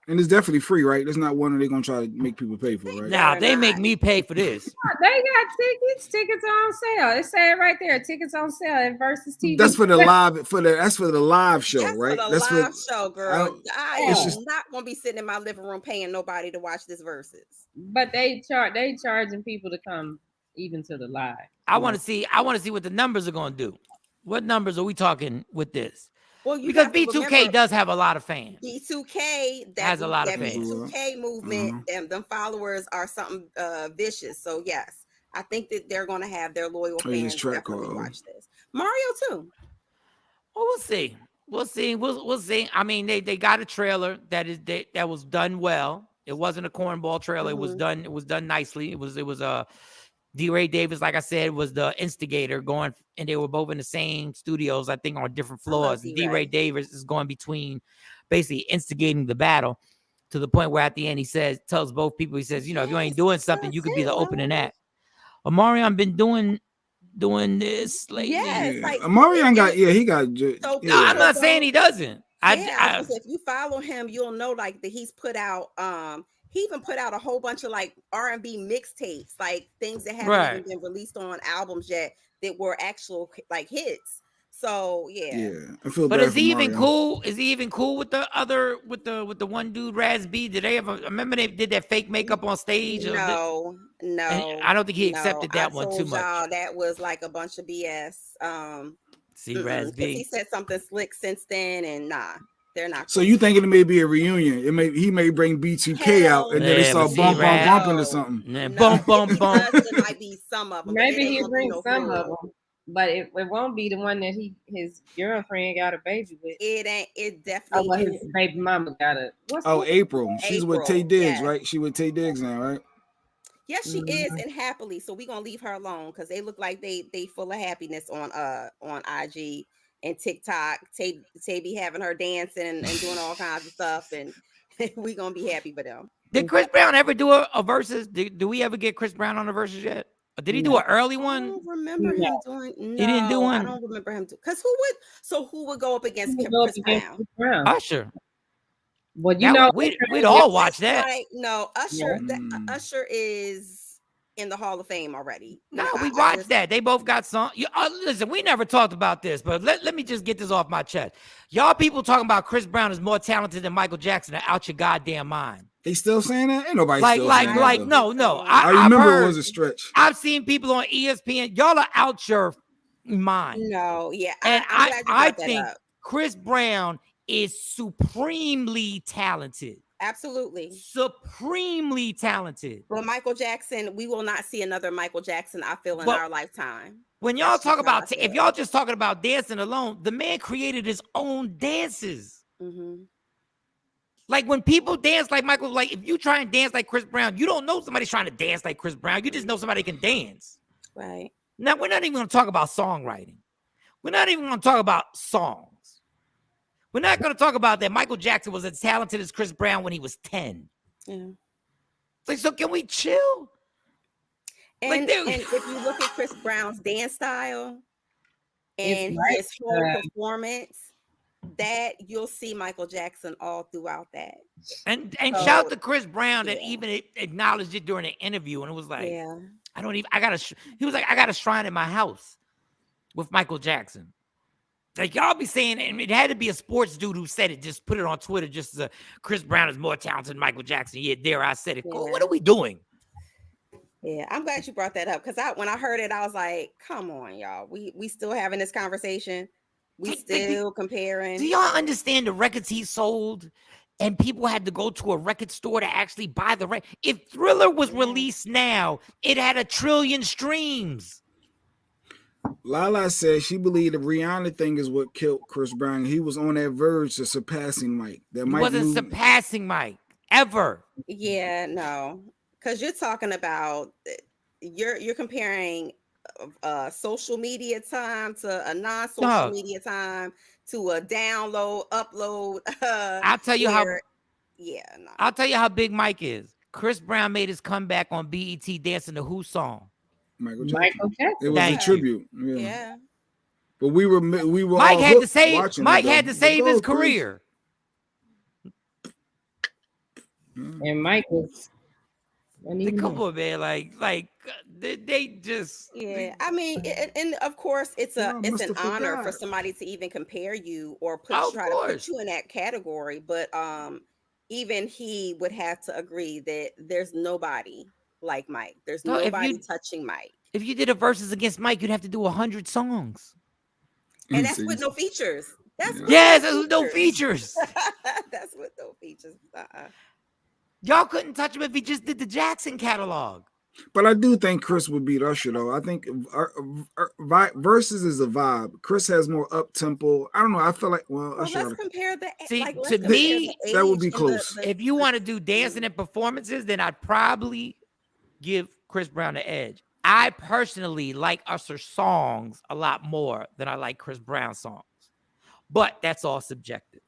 And it's definitely free, right? There's not one that they're gonna try to make people pay for, right?
Now they make me pay for this.
They got tickets. Tickets are on sale. It say it right there. Tickets on sale at Versus TV.
That's for the live. That's for the live show,
that's
right?
For the
that's
live show, girl. I am
just
not gonna be sitting in my living room paying nobody to watch this versus.
But they charging people to come even to the live.
I want to see what the numbers are gonna do. What numbers are we talking with this?
Well,
because B2K does have a lot of fans.
B2K
has a lot of fans.
B2K movement and them followers are something vicious. So yes, I think that they're going to have their loyal fans definitely watch this. Mario too.
Well, we'll see. We'll see. I mean, they got a trailer that was done well. It wasn't a cornball trailer.
Mm-hmm.
It was done nicely. It was D-Ray Davis, like I said, was the instigator going, and they were both in the same studios, I think, on different floors. D-Ray Davis is going between, basically instigating the battle to the point where at the end he tells both people, he says, if you ain't doing something, you could be the opening act. Omarion been doing this lately.
Yes, like,
Omarion he got.
So
no, I'm not saying he doesn't.
If you follow him, you'll know like that he's put out. He even put out a whole bunch of like R&B mixtapes, like things that haven't even been released on albums yet that were actual like hits. So yeah.
I feel
but
bad
is he even
Mario.
cool? Is he even cool with the other with the one dude, Raz B? Did they ever remember they did that fake makeup on stage?
No.
I don't think he accepted that one too much.
That was like a bunch of BS.
See, Raz B.
He said something slick since then, and nah. They're not. Cool.
So you thinking it may be a reunion? He may bring B2K out, and then they start bumping or something.
Bump.
It might be some of them.
Maybe he'll bring some of them, but it won't be the one that his girlfriend got a baby with.
It definitely.
His baby mama got a.
April. She's with Tay Diggs, right? She with Tay Diggs now, right?
Yes, she is, and happily. So we're gonna leave her alone because they look like they full of happiness on IG. And TikTok, Tay be having her dancing and doing all kinds of stuff, and we gonna be happy for them.
Did Chris Brown ever do a versus? Do we ever get Chris Brown on a versus yet? Or did he do an early one?
I don't remember him doing. No,
he didn't do one.
I don't remember him because who would go up against Chris Brown?
Usher.
Well,
we'd all watch that.
Like, no, Usher. Usher is in the Hall of Fame already.
No, we watched that. They both got some. Listen, we never talked about this, but let me just get this off my chest. Y'all people talking about Chris Brown is more talented than Michael Jackson are out your goddamn mind.
They still saying that? Ain't nobody
no.
I remember it was a stretch.
I've seen people on ESPN. Y'all are out your mind.
No, yeah.
And I think Chris Brown is supremely talented.
Absolutely.
Supremely talented.
Well, Michael Jackson, we will not see another Michael Jackson, I feel, in our lifetime.
When y'all talk about, if y'all just talking about dancing alone, the man created his own dances.
Mm-hmm.
Like when people dance like Michael, like if you try and dance like Chris Brown, you don't know somebody's trying to dance like Chris Brown. You just know somebody can dance.
Right.
Now, we're not even going to talk about songwriting. We're not even going to talk about songs. We're not going to talk about that Michael Jackson was as talented as Chris Brown when he was 10.
Yeah.
It's like, so can we chill?
And if you look at Chris Brown's dance style and his whole performance, that you'll see Michael Jackson all throughout that.
And shout out to Chris Brown that even acknowledged it during an interview, and it was like, he was like, I got a shrine in my house with Michael Jackson. Like y'all be saying, and it had to be a sports dude who said it, just put it on Twitter, just as Chris Brown is more talented than Michael Jackson. Yeah, there I said it. Yeah. What are we doing?
Yeah, I'm glad you brought that up because when I heard it, I was like, come on, y'all. We still having this conversation. We still comparing.
Do y'all understand the records he sold and people had to go to a record store to actually buy the record. If Thriller was released now, it had 1 trillion streams.
Lala said she believed the Rihanna thing is what killed Chris Brown. He was on that verge to surpassing Mike. That
He
Mike
wasn't surpassing Mike ever.
Yeah, no, because you're talking about you're comparing social media time to a non-social media time to a download, upload.
I'll tell you how.
Yeah, no.
I'll tell you how big Mike is. Chris Brown made his comeback on BET dancing the Who song.
Michael Jackson.
It was a tribute.
Yeah.
But we were
Mike
all
had to save.
Mike
had to save his career.
And Mike was.
Come on, man! Like they just.
Yeah, I mean, and of course, it's an honor for somebody to even compare you or try to put you in that category. But even he would have to agree that there's nobody like Mike. There's nobody touching Mike.
If you did a versus against Mike, you'd have to do 100 songs,
and that's with no features. That's
no features.
That's with no features.
Y'all couldn't touch him if he just did the Jackson catalog.
But I do think Chris would beat Usher, though. I think versus is a vibe. Chris has more up tempo. I don't know. I feel like Usher.
Let's compare the.
See, to me,
that would be close.
If you want to do dancing and performances, then I'd probably give Chris Brown the edge. I personally like Usher's songs a lot more than I like Chris Brown's songs, but that's all subjective.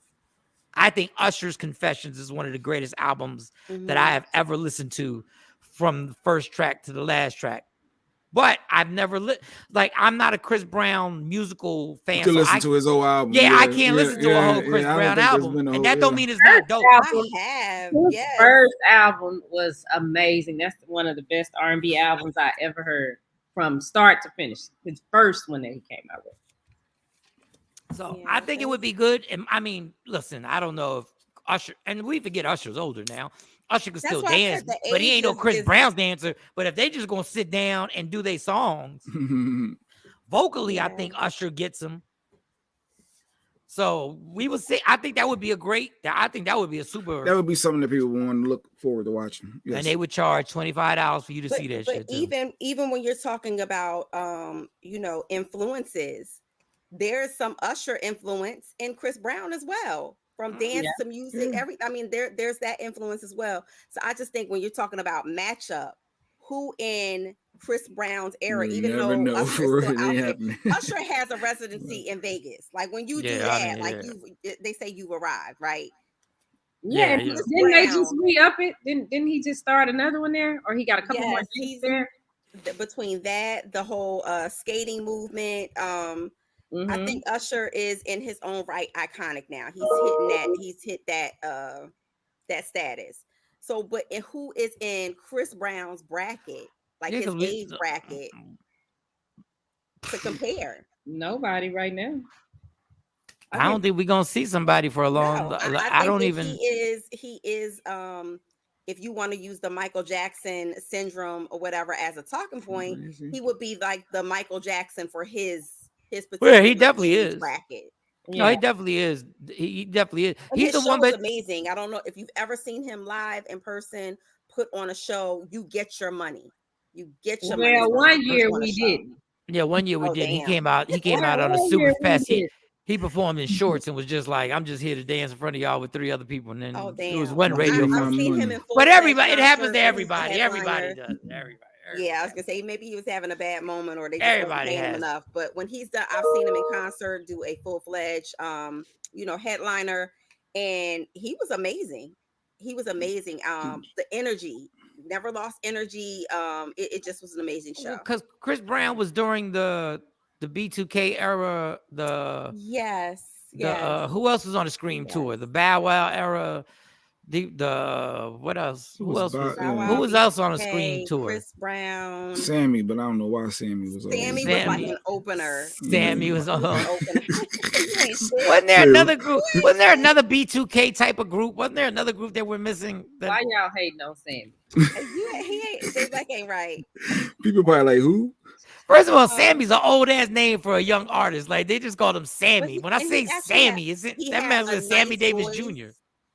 I think Usher's Confessions is one of the greatest albums that I have ever listened to, from the first track to the last track. But I've never I'm not a Chris Brown musical fan.
You can listen to his whole album.
Yeah, I can't listen to a whole Chris Brown album, and that don't mean it's not dope.
His first album was amazing. That's one of the best R&B albums I ever heard, from start to finish. His first one that he came out with.
So I think it would be good. And I mean, listen, I don't know if Usher, and we forget Usher's older now. Usher can still dance, but he ain't no Chris Brown's dancer. But if they just gonna sit down and do their songs vocally, I think Usher gets them. So we will see. I think that would be a super.
That would be something that people want to look forward to watching. Yes.
And they would charge $25 for you to see that shit.
But even when you're talking about influences, there's some Usher influence in Chris Brown as well, from dance to music. There's that influence as well. So I just think when you're talking about matchup, who in Chris Brown's era, even though Usher has a residency in Vegas. Like when you do that, they say you've arrived, right?
Yeah, didn't they just re-up it? Didn't he just start another one there, or he got a couple more days there?
Between that, the whole skating movement. I think Usher is in his own right iconic now. He's hit that status. So, but who is in Chris Brown's bracket, like his age bracket, to compare?
Nobody right now.
I don't think we're gonna see somebody for a long.
No,
I don't even.
He is. If you want to use the Michael Jackson syndrome or whatever as a talking point, he would be like the Michael Jackson for his particular
he definitely is.
Bracket.
No, he definitely is. He definitely is.
And
he's the one that's
amazing. I don't know if you've ever seen him live in person, put on a show. You get your money. You get your money.
Well, one year we did.
Yeah, one year we did. He came out on a super fest. He performed in shorts and was just like, I'm just here to dance in front of y'all with 3 other people. And then it was one radio.
I've seen him in full.
But everybody, it happens to everybody. Everybody does. Everybody.
Yeah, I was gonna say maybe he was having a bad moment, or they just weren't paying him enough. But when he's done, I've seen him in concert do a full-fledged, headliner, and he was amazing. The energy, never lost energy. It just was an amazing show.
Because Chris Brown was during the B2K era.
Yes.
Who else was on the Scream tour? The Bow Wow era. The what else? Who was else on a Scream tour?
Chris Brown,
Sammy, but I don't know why Sammy was on.
Sammy was like an opener.
Sammy was on. Wasn't there another group? Wasn't there another B2K type of group? Wasn't there another group that we're missing?
Why y'all hating on Sammy?
That ain't right.
People probably like who?
First of all, Sammy's an old ass name for a young artist. Like they just called him Sammy. When I say Sammy, that man's with Sammy Davis Jr.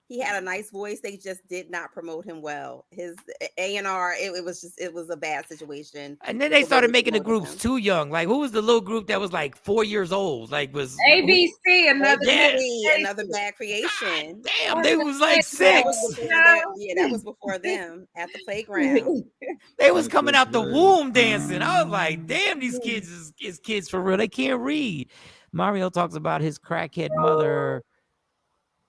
He had a nice voice. They just did not promote him well. His A&R, it was a bad situation.
And then they
the way
started making the
promoted
groups
him.
too young. Like, who was the little group that was like 4 years old? Like, was
ABC, another
Yeah.
Another bad creation.
damn, they was like
That
6.
was before that was before them at the playground.
They was coming out the womb dancing. I was like, damn, these kids is kids for real. They can't read. Mario talks about his crackhead mother,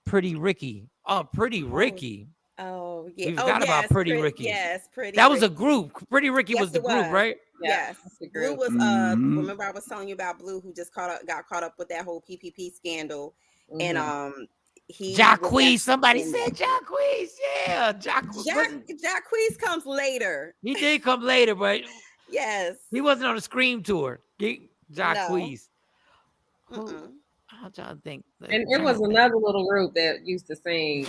Pretty Ricky. Oh, Pretty Ricky.
Oh yeah.
We forgot about Pretty Ricky.
Yes, Pretty.
That was a
Ricky.
group. Pretty Ricky
Yes,
was the
it
group,
was.
right?
Yes. Blue was
Mhm.
remember I was telling you about Blue, who just got caught up with that whole PPP scandal.
Mhm.
And he
Jacquees. Somebody
in
said
that
Jacquees. Yeah.
Jacquees comes later.
He did come later, but
Yes.
he wasn't on the Scream tour. Jacquees.
Mm-mm.
I'm trying to think.
And it was another little group that used to sing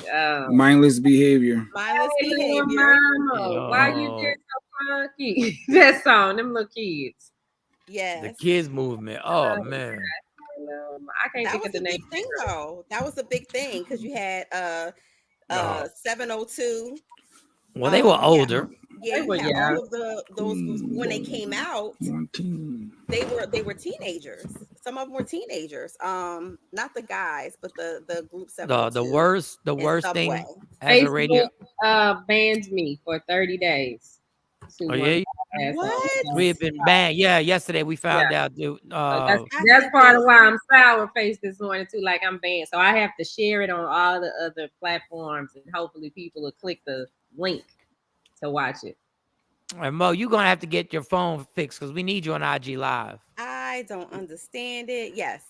Mindless behavior.
Mindless
Hey, little
behavior.
mama, why you get so funky? That song, them little kids.
Yes.
The kids movement. Oh man.
I can't
That
think
was
of the
a
name.
big thing though. That was a big thing because you had 702.
Well, they were older.
Yeah, you had all of those groups when they came out.
14.
They were teenagers. Some of them were teenagers. Not the guys, but the group 702.
The worst thing
Subway.
as a radio.
Banned me for 30 days.
Oh yeah,
What?
we have been banned. Yeah, yesterday we found out, dude.
That's part of why I'm sour faced this morning too. Like I'm banned, so I have to share it on all the other platforms, and hopefully people will click the link to watch it.
And Mo, you're gonna have to get your phone fixed because we need you on IG Live.
I don't understand it. Yes.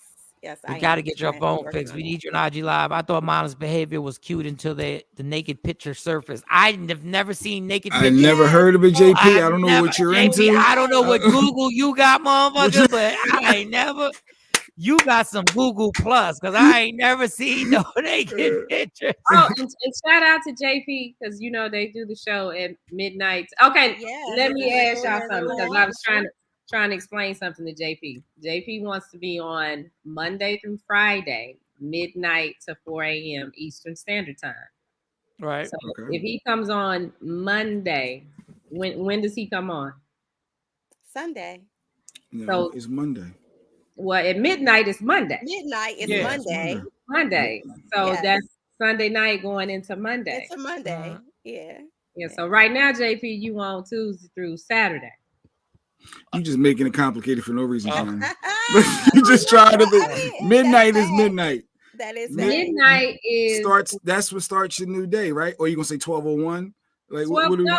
You got to get your phone fixed. We need you on IG Live. I thought Mindless Behavior was cute until the naked picture surfaced. I have never seen naked pictures.
I never heard of it, JP. I don't know what you're
JP,
into.
I don't know what Google you got, motherfucker, but I ain't never. You got some Google Plus because I ain't never seen no naked pictures.
Oh, and shout out to JP because you know they do the show at midnight. Okay, let me ask y'all something because I was trying to explain something to JP. JP wants to be on Monday through Friday, midnight to 4 a.m. Eastern Standard Time.
Right.
So if he comes on Monday, when does he come on?
Sunday.
No,
So
it's Monday.
Well, at midnight it's Monday.
Midnight is
Monday.
Monday. So that's Sunday night going into Monday.
It's a Monday. Yeah.
So right now, JP, you on Tuesday through Saturday.
You just making it complicated for no reason, Shawn. You just trying to be. Midnight is midnight.
That is
midnight
starts. That's what starts your new day, right? Or you gonna say 12:01? Like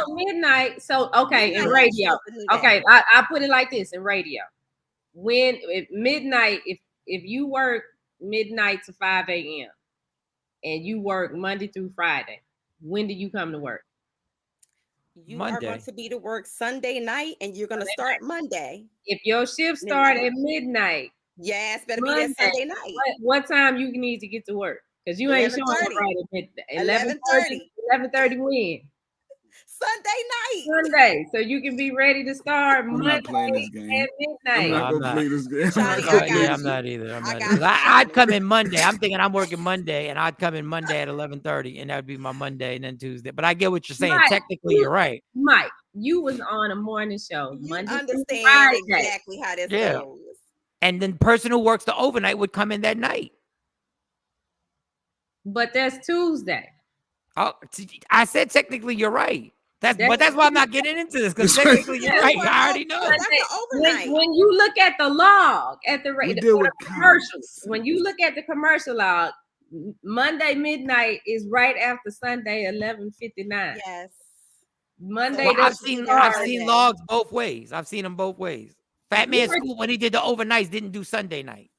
midnight. So in radio. Okay, I put it like this in radio. When at midnight, if you work midnight to 5 a.m. and you work Monday through Friday, when do you come to work?
You are going to be to work Sunday night, and you're going to start Monday.
If your shift start at midnight,
yes, better be there Sunday night.
What time you need to get to work? Because you ain't showing up right at midnight. 11:30 when? Sunday. So you can be ready to start
I'm not playing this game.
at midnight.
I'm not gonna play this game.
I'm not either. I'd come in Monday. I'm thinking I'm working Monday, and I'd come in Monday at 11:30, and that would be my Monday and then Tuesday. But I get what you're saying.
Mike,
Technically, you're right.
Mike, you was on a morning show. Monday
understand exactly how this goes.
And then the person who works the overnight would come in that night.
But that's Tuesday.
Oh, I said technically you're right. That's why I'm not getting into this, because technically you're right. I already know.
When you look at the log at the commercials, when you look at the commercial log, Monday midnight is right after Sunday 11:59.
Yes.
Monday.
Well, I've seen logs both ways. I've seen them both ways. Fat Man Scoop, when he did the overnights, didn't do Sunday night.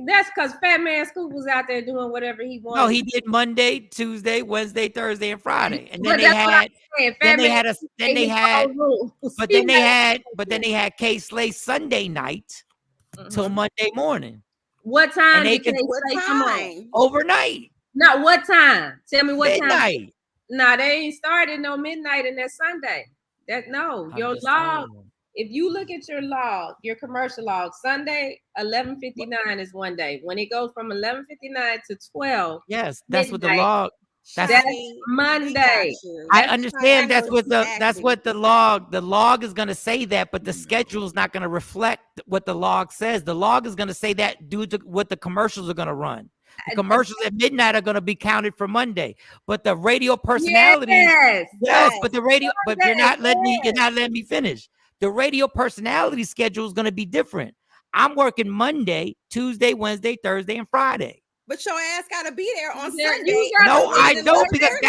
That's because Fat Man Scoop was out there doing whatever he wanted.
No, he did Monday, Tuesday, Wednesday, Thursday, and Friday. And then they had K Slay Sunday night till Monday morning.
What time
did
K Slay come on?
Overnight.
No, what time? Tell me what
midnight.
Time. No, they ain't started no midnight in that Sunday. Your log. If you look at your log, your commercial log, Sunday 11:59 is one day. When it goes from 11:59 to 12,
yes, that's what the log. That's
Monday.
I understand that's what the log is going to say that, but the schedule is not going to reflect what the log says. The log is going to say that due to what the commercials are going to run. The commercials at midnight are going to be counted for Monday, but the radio personalities, but the radio, but you're not letting me finish. The radio personality schedule is going to be different. I'm working Monday, Tuesday, Wednesday, Thursday, and Friday.
But your ass gotta be there on Sunday.
No, I don't, because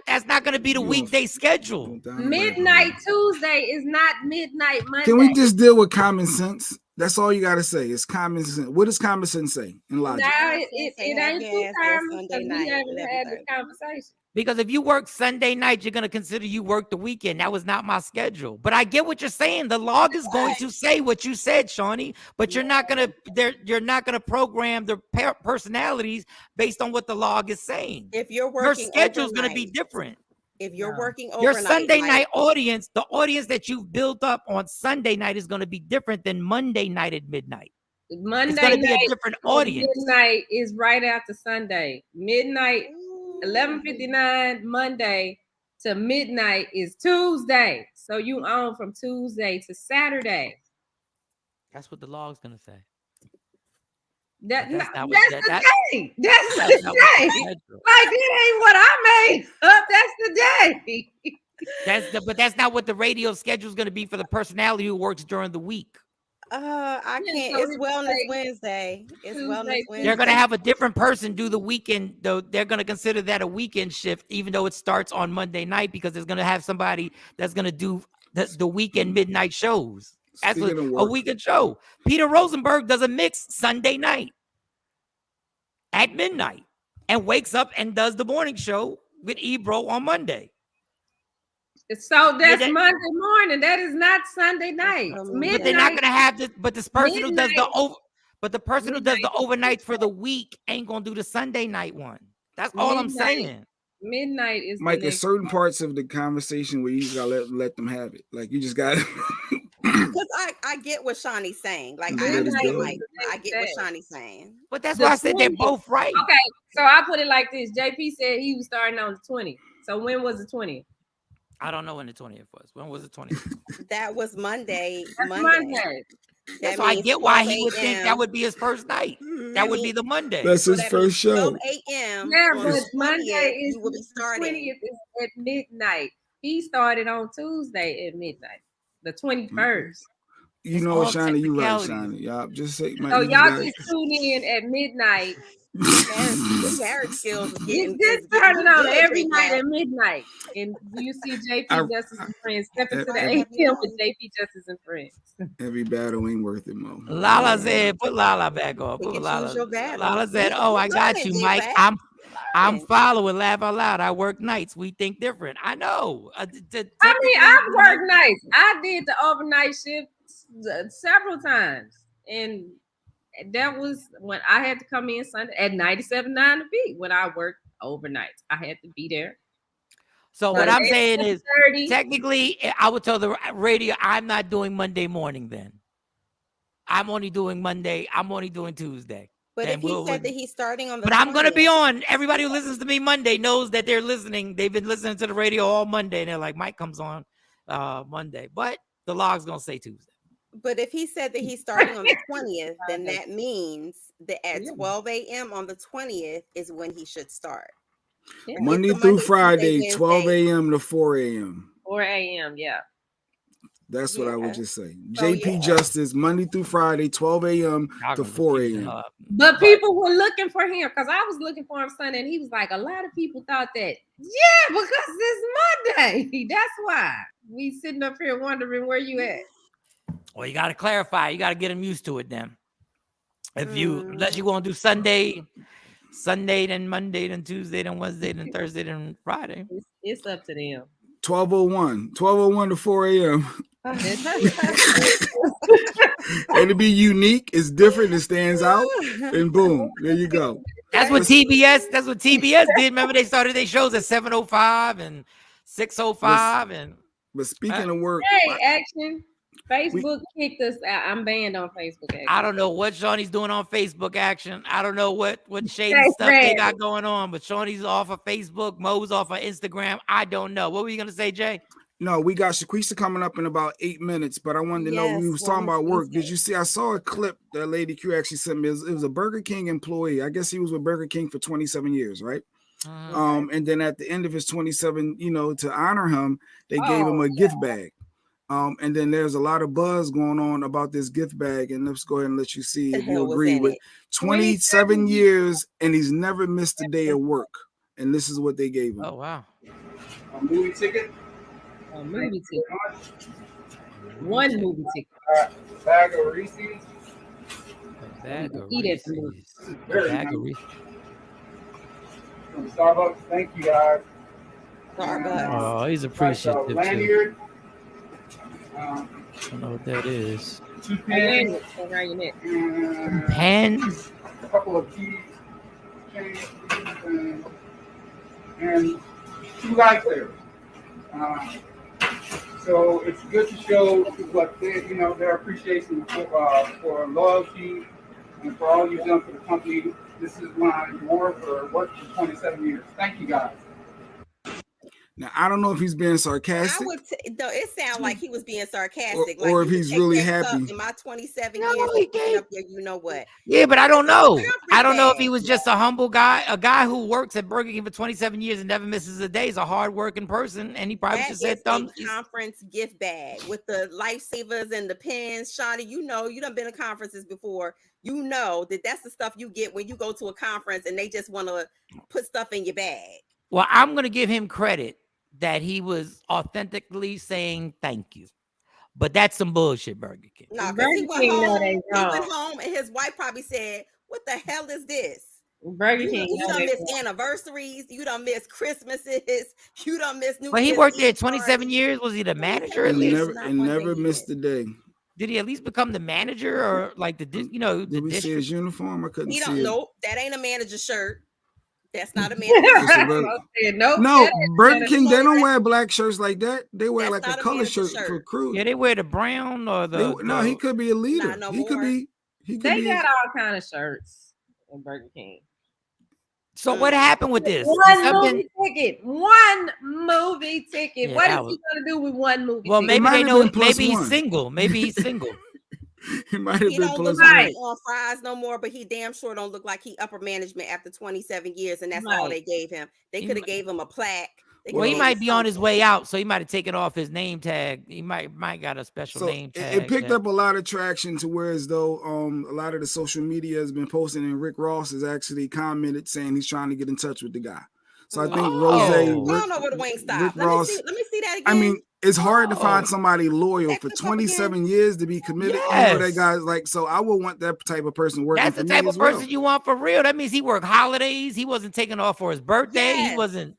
that's not going to be the weekday schedule.
Midnight Tuesday is not midnight Monday.
Can we just deal with common sense? That's all you got to say. It's common sense. What does common sense say in logic?
It ain't too common because we haven't had the conversation.
Because if you work Sunday night, you're going to consider you work the weekend. That was not my schedule. But I get what you're saying. The log is going to say what you said, Shawnee, but you're not going to program the personalities based on what the log is saying.
If you're working,
your schedule is going to be different.
If you're working overnight,
your Sunday night audience, the audience that you've built up on Sunday night is going to be different than Monday night at midnight.
Monday
it's going to be
night,
a different audience.
Midnight is right after Sunday. Midnight, 11:59 Monday to midnight is Tuesday. So you own from Tuesday to Saturday.
That's what the log's going to say.
That's the day. That's the day. Like, it ain't what I made up. That's the day.
But that's not what the radio schedule is going to be for the personality who works during the week.
I can't. It's Wellness Wednesday. It's Wellness Wednesday.
They're going to have a different person do the weekend, though. They're going to consider that a weekend shift, even though it starts on Monday night, because there's going to have somebody that's going to do the weekend midnight shows. That's a weekend show. Peter Rosenberg does a mix Sunday night at midnight and wakes up and does the morning show with Ebro on Monday.
So that's Monday morning. That is not Sunday night.
But they're not going to have this. But this person who does the person who does the overnight for the week ain't going to do the Sunday night one. That's all I'm saying.
Midnight is
Mike. There's certain parts of the conversation where you just gotta let them have it. Like you just got.
Because I get what Shawnee's saying. Like I understand, Mike. I get what Shawnee's saying.
But that's why I said they're both right.
Okay, so I put it like this: JP said he was starting on the 20th. So when was the 20th?
I don't know when the 20th was. When was the 20th?
That was Monday.
Monday.
So I get why he would think that would be his first night. That would be the Monday.
That's his first show.
12 a.m.
Yeah, but Monday is
will be starting.
20th is at midnight. He started on Tuesday at midnight, the 21st.
You know, Shawnee, you right, Shawnee. Y'all just say.
So y'all just tune in at midnight.
The marriage skills
He's just turning on every night at midnight. And you see JP Justice and Friends step into the ATM with JP Justice and Friends.
Every battle ain't worth it, Mo.
Lala said, put Lala back on. Put Lala. Lala said, oh, I got you, Mike. I'm following. Laugh out loud. I work nights. We think different. I know.
I work nights. I did the overnight shift several times. And that was when I had to come in Sunday at 97.9 the beat when I worked overnight. I had to be there.
So what I'm saying is, technically, I would tell the radio, I'm not doing Monday morning then. I'm only doing Monday. I'm only doing Tuesday.
But if he said that he's starting on the
But I'm going to be on. Everybody who listens to me Monday knows that they're listening. They've been listening to the radio all Monday. And they're like, Mike comes on Monday. But the log's going to say Tuesday.
But if he said that he's starting on the 20th, then that means that at 12 a.m. on the 20th is when he should start.
Yeah. Monday through Friday, 12 a.m. to 4 a.m.
4 a.m. Yeah.
That's what I would just say. JP Justice, Monday through Friday, 12 a.m. to 4 a.m.
But people were looking for him because I was looking for him Sunday, and he was like, a lot of people thought that, yeah, because it's Monday. That's why we sitting up here wondering where you at.
Well, you got to clarify. You got to get them used to it then. If unless you want to do Sunday, then Monday, then Tuesday, then Wednesday, then Thursday, then Friday.
It's up to them.
12:01 to 4 a.m. And to be unique, it's different, it stands out, and boom, there you go.
That's what TBS did. Remember, they started their shows at 7:05 and 6:05 and.
But speaking of work,
hey, action. Facebook kicked us out. I'm banned on Facebook. Actually.
I don't know what Shawnee's doing on Facebook action. I don't know what shady stuff they got going on, but Shawnee's off of Facebook, Mo's off of Instagram. I don't know. What were you gonna say, Jay?
No, we got Shaquisha coming up in about 8 minutes, but I wanted to know, we was talking about work. Did you see, I saw a clip that Lady Q actually sent me. It was a Burger King employee. I guess he was with Burger King for 27 years, right? And then at the end of his 27, to honor him, they gave him a gift bag. And then there's a lot of buzz going on about this gift bag. And let's go ahead and let you see if you agree with 27 years, and he's never missed a day of work. And this is what they gave him.
Oh, wow.
A movie ticket.
A movie ticket. One movie ticket.
Bag of Reese's.
A bag of
Reese's.
A bag of Reese's.
From Starbucks. Thank you, guys.
Starbucks.
Oh, he's appreciative too.
Lanyard.
I don't know what that is.
2 pens.
Around your neck.
Pens.
A couple of keys. Chains. And 2 lightsabers. So it's good to show what their appreciation for loyalty and for all you've done for the company. This is my reward for work for 27 years. Thank you, guys.
Now, I don't know if he's being sarcastic.
No, it sounds like he was being sarcastic.
Or if he's really happy.
In my 27 years, up there, you know what?
Yeah, but I don't know. I don't know if he was just a humble guy, a guy who works at Burger King for 27 years and never misses a day. Is a hardworking person, and he probably just said thumbs.
Conference gift bag with the lifesavers and the pens. Shawnee, you done been to conferences before. You know that's the stuff you get when you go to a conference and they just want to put stuff in your bag.
Well, I'm going to give him credit that he was authentically saying thank you. But that's some bullshit, Burger King.
No, because he went home and his wife probably said, "What the hell is this?"
Burger King.
You done miss anniversaries. You done miss Christmases. You done miss New Year's.
But he worked there 27 years. Was he the manager at least?
Never missed a day.
Did he at least become the manager or like the
Did we see his uniform? I couldn't see it.
Nope, that ain't a manager shirt. That's not a manager.
No, Burger King, they don't wear black shirts like that. They wear like a color shirt for crew.
Yeah, they wear the brown or the.
No, he could be a leader. He could be.
They got all kind of shirts in Burger King.
So what happened with this?
One movie ticket. Yeah, what is he gonna do with one movie?
Well,
ticket?
maybe they know. Maybe he's single. Maybe he's single.
He might have been
plus on fries no more, but he damn sure don't look like he upper management after 27 years, and that's all they gave him. They could have gave him a plaque.
Well, he might be on his way out, so he might have taken off his name tag. He might got a special name tag.
It picked up a lot of traction to where as though a lot of the social media has been posting, and Rick Ross has actually commented saying he's trying to get in touch with the guy. So I think Rose,
I don't know where the wing stopped. Let me see that again.
I mean, it's hard to find somebody loyal for 27 years to be committed. Yes. That guy's like, so I would want that type of person working.
That's the type of person you want for real. That means he worked holidays. He wasn't taking off for his birthday. Yes. He wasn't.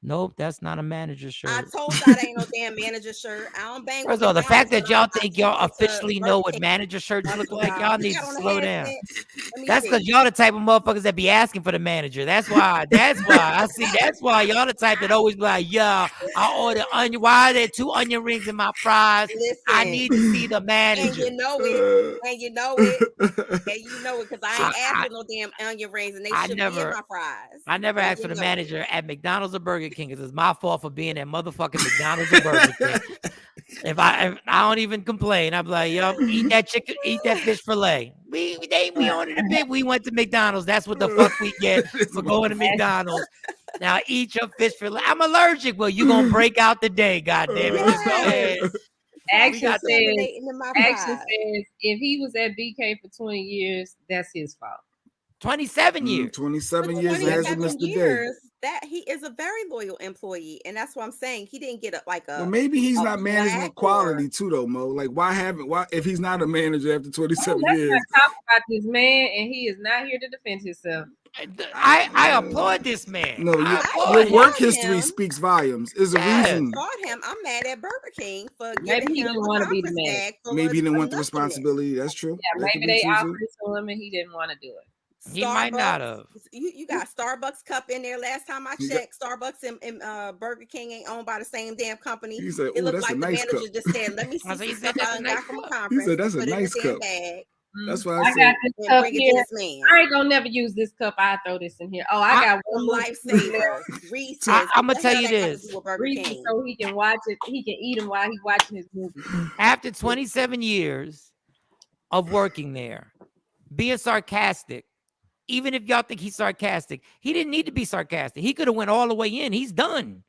Nope, that's not a manager shirt.
I told that ain't no damn manager shirt. I don't bang.
First of all, the fact that y'all think y'all officially know what manager shirts look like, y'all need to slow down. That's because y'all the type of motherfuckers that be asking for the manager. That's why. That's why y'all the type that always be like, yeah, I order onion. Why are there 2 onion rings in my fries? Listen, I need to see the manager.
And you know it. Because I ain't asking no damn onion rings, and they should be in my fries.
I never asked for the manager at McDonald's or Burger King, because it's my fault for being at motherfucking McDonald's or Burger King. If I don't even complain, I'm like, yo, eat that chicken, eat that fish fillet. We ordered a bit. We went to McDonald's. That's what the fuck we get for going to McDonald's. Now eat your fish fillet. I'm allergic. Well, you gonna break out the day, goddamn it. Just go ahead.
Action says, if he was at BK for 20 years, that's his fault.
27 years.
27 years hasn't missed a day.
That he is a very loyal employee, and that's what I'm saying. He didn't get a
Well, maybe he's not management quality too, though, Mo. Like, why if he's not a manager after 27 years?
Let's not talk about this man, and he is not here to defend himself.
I applaud this man.
No, your work history speaks volumes. Is a reason.
I'm mad at Burger King for
maybe he didn't want to be the man.
Maybe he didn't want the responsibility. That's true.
Yeah, maybe they offered it to him and he didn't want to do it.
He might not have.
You got Starbucks cup in there. Last time I checked, Starbucks and Burger King ain't owned by the same damn company.
He said,
it looked
that's
like
a
the
nice
manager
cup.
just said, "Let me see some stuff I got from a conference."
He said, that's a
put
nice
it in a
cup.
damn bag.
That's why
I
said,
got this cup
bring it
here.
to this man.
I ain't gonna never use this cup. I throw this in here. Oh, I got one
lifesaver. Reese's.
I'm gonna tell you this.
Reese's,
so he can watch it. He can eat them while he's watching his movie.
After 27 years of working there, being sarcastic, even if y'all think he's sarcastic, he didn't need to be sarcastic. He could have went all the way in. He's done.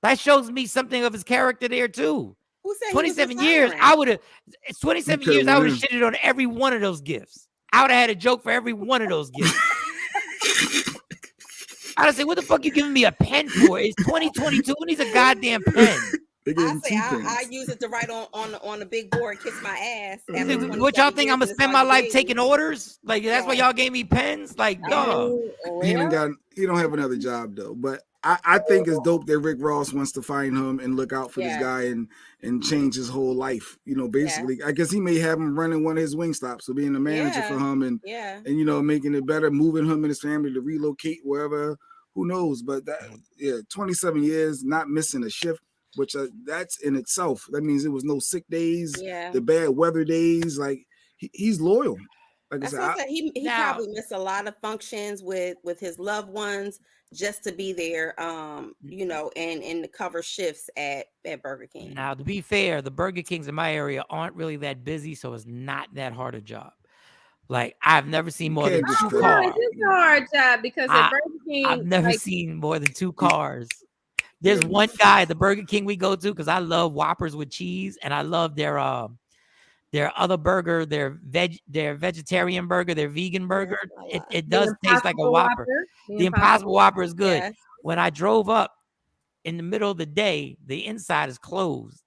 That shows me something of his character there too.
Who said
27 years, I would have 27 years, I would have shitted on every one of those gifts. I would have had a joke for every one of those gifts. I'd have said, what the fuck you giving me a pen for? It's 2022 and he's a goddamn pen.
I use it to write on the big board, kiss my ass.
What y'all think? I'm gonna spend my life taking orders? Like that's why y'all gave me pens? Like, dog.
He don't have another job though. But I think it's dope that Rick Ross wants to find him and look out for this guy and change his whole life. You know, basically, I guess he may have him running one of his wing stops, so being a manager for him and you know, making it better, moving him and his family to relocate wherever. Who knows? But 27 years, not missing a shift. Which that's in itself. That means there was no sick days, the bad weather days. Like he's loyal. Like I said,
he probably missed a lot of functions with his loved ones just to be there. You know, and to cover shifts at Burger King.
Now, to be fair, the Burger Kings in my area aren't really that busy, so it's not that hard a job. Like I've never seen more than 2 cars.
It's a hard job because at Burger King,
I've never seen more than 2 cars. There's one guy at the Burger King we go to because I love Whoppers with cheese, and I love their other burger, their vegetarian burger, their vegan burger. It does taste like a Whopper. The Impossible Whopper is good. Yes. When I drove up in the middle of the day, the inside is closed,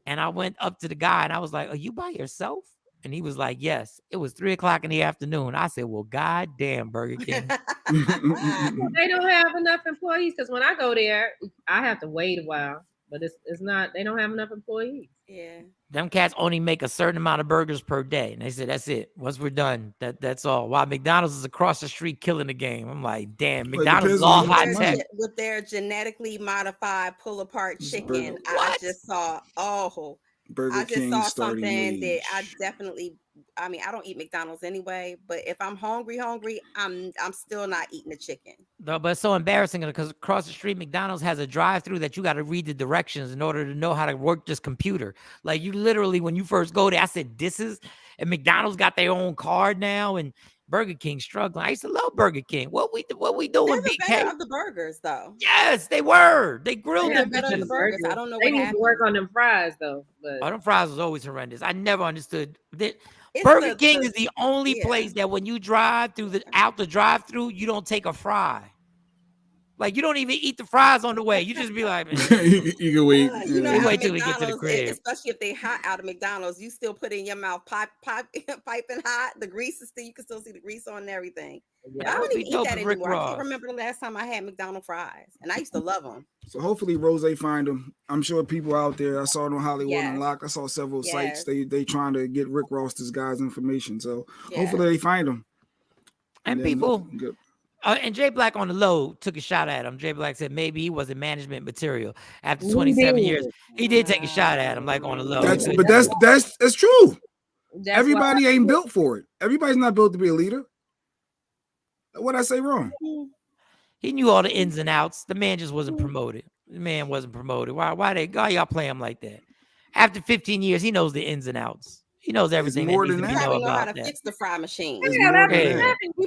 and I went up to the guy and I was like, "Are you by yourself?" And he was like, "Yes." It was 3:00 in the afternoon. I said, "Well, goddamn, Burger King."
They don't have enough employees because when I go there, I have to wait a while. But it's not. They don't have enough employees.
Yeah.
Them cats only make a certain amount of burgers per day, and they said that's it. Once we're done, that's all. While McDonald's is across the street killing the game. I'm like, damn, McDonald's is all high tech
with their genetically modified pull apart chicken. I just saw
Burger King
saw
something
that I mean, I don't eat McDonald's anyway, but if I'm hungry, I'm still not eating the chicken.
No, but it's so embarrassing because across the street, McDonald's has a drive-through that you got to read the directions in order to know how to work this computer. Like you literally, when you first go there, I said, and McDonald's got their own card now, and Burger King struggling. I used to love Burger King. What we doing, BK?
Better of the burgers, though.
Yes, they were. They grilled them.
Better the burgers. I don't know.
They need to work on them fries, though. But
them fries was always horrendous. I never understood that. Burger King is the only place that when you drive out the drive-through, you don't take a fry. Like you don't even eat the fries on the way. You just be like, man,
you can wait.
You know,
wait till we get to the crib.
Especially if they hot out of McDonald's, you still put it in your mouth, piping hot. The grease is still, you can still see the grease on and everything. Yeah, I don't even eat that anymore. I can't remember the last time I had McDonald's fries, and I used to love them.
So hopefully Rose find them. I'm sure people out there. I saw it on Hollywood Unlocked. I saw several sites. They trying to get Rick Ross this guy's information. So hopefully they find him.
And people. And Jay Black on the low took a shot at him. Jay Black said maybe he wasn't management material after 27 years. He did take a shot at him, like on the low.
That's true. Everybody ain't built for it. Everybody's not built to be a leader. What'd I say wrong?
He knew all the ins and outs. The man just wasn't promoted. The man wasn't promoted. Why y'all play him like that? After 15 years, he knows the ins and outs. He knows everything.
More than that.
He probably know how to fix the fry machine. He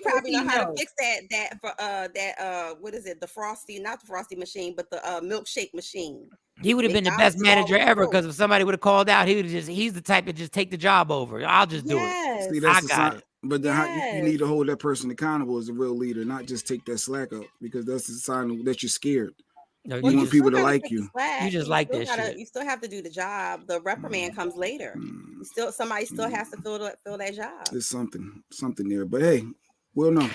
probably know how to fix that what is it? The frosty, not the frosty machine, but the milkshake machine.
He would have been the best manager ever because if somebody would have called out, he's the type to just take the job over. I'll just do it.
See, that's I got it. But you need to hold that person accountable as a real leader, not just take that slack up, because that's a sign that you're scared. No, you want people to like you.
You just like that shit.
You still have to do the job. The reprimand comes later. Somebody still has to fill that job.
There's something there. But hey, we'll know.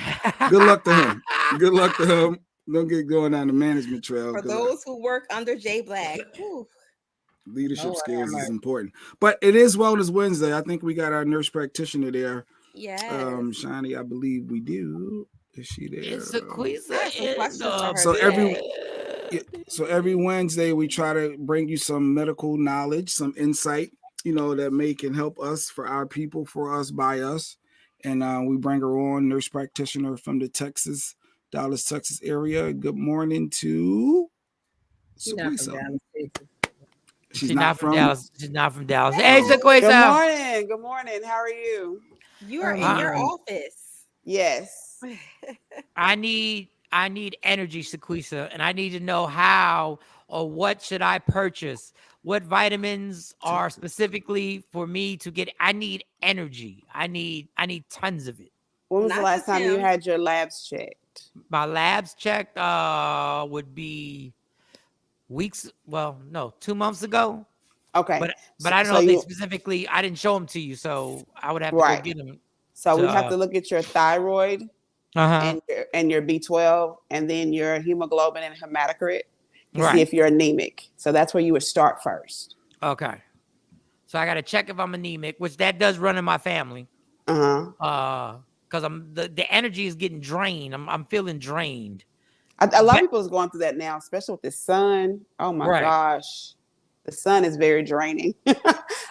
Good luck to him. Good luck to him. Don't get going down the management trail.
For those who work under Jay Black.
Leadership skills is important. But it is Wellness Wednesday. I think we got our nurse practitioner there
Yes.
Shiny, I believe we do. Is she there?
It's a quiz.
I have some questions for her
So
today.
every Wednesday we try to bring you some medical knowledge, some insight, that can help us, for our people, for us, by us. And we bring her on, nurse practitioner from the Dallas, Texas area. Good morning to
She's not from
Sequisa.
Dallas, Texas.
She's
not from Dallas. She's not from Dallas.
Oh.
Hey, Sequisa.
Good morning. Good morning. How are you?
You are in your office.
Yes.
I need energy, Sequisa, and I need to know how or what should I purchase. What vitamins are specifically for me to get? I need energy. I need tons of it.
When was the last time you had your labs checked?
My labs checked would be weeks. Well, no, 2 months ago.
Okay,
but I don't know if they specifically. I didn't show them to you, so I would have to go get them.
So we have to look at your thyroid and your B12, and then your hemoglobin and hematocrit to see if you're anemic. So that's where you would start first.
Okay. So I got to check if I'm anemic, which that does run in my family. Because the energy is getting drained. I'm feeling drained.
A lot of people is going through that now, especially with the sun. Oh my gosh. The sun is very draining.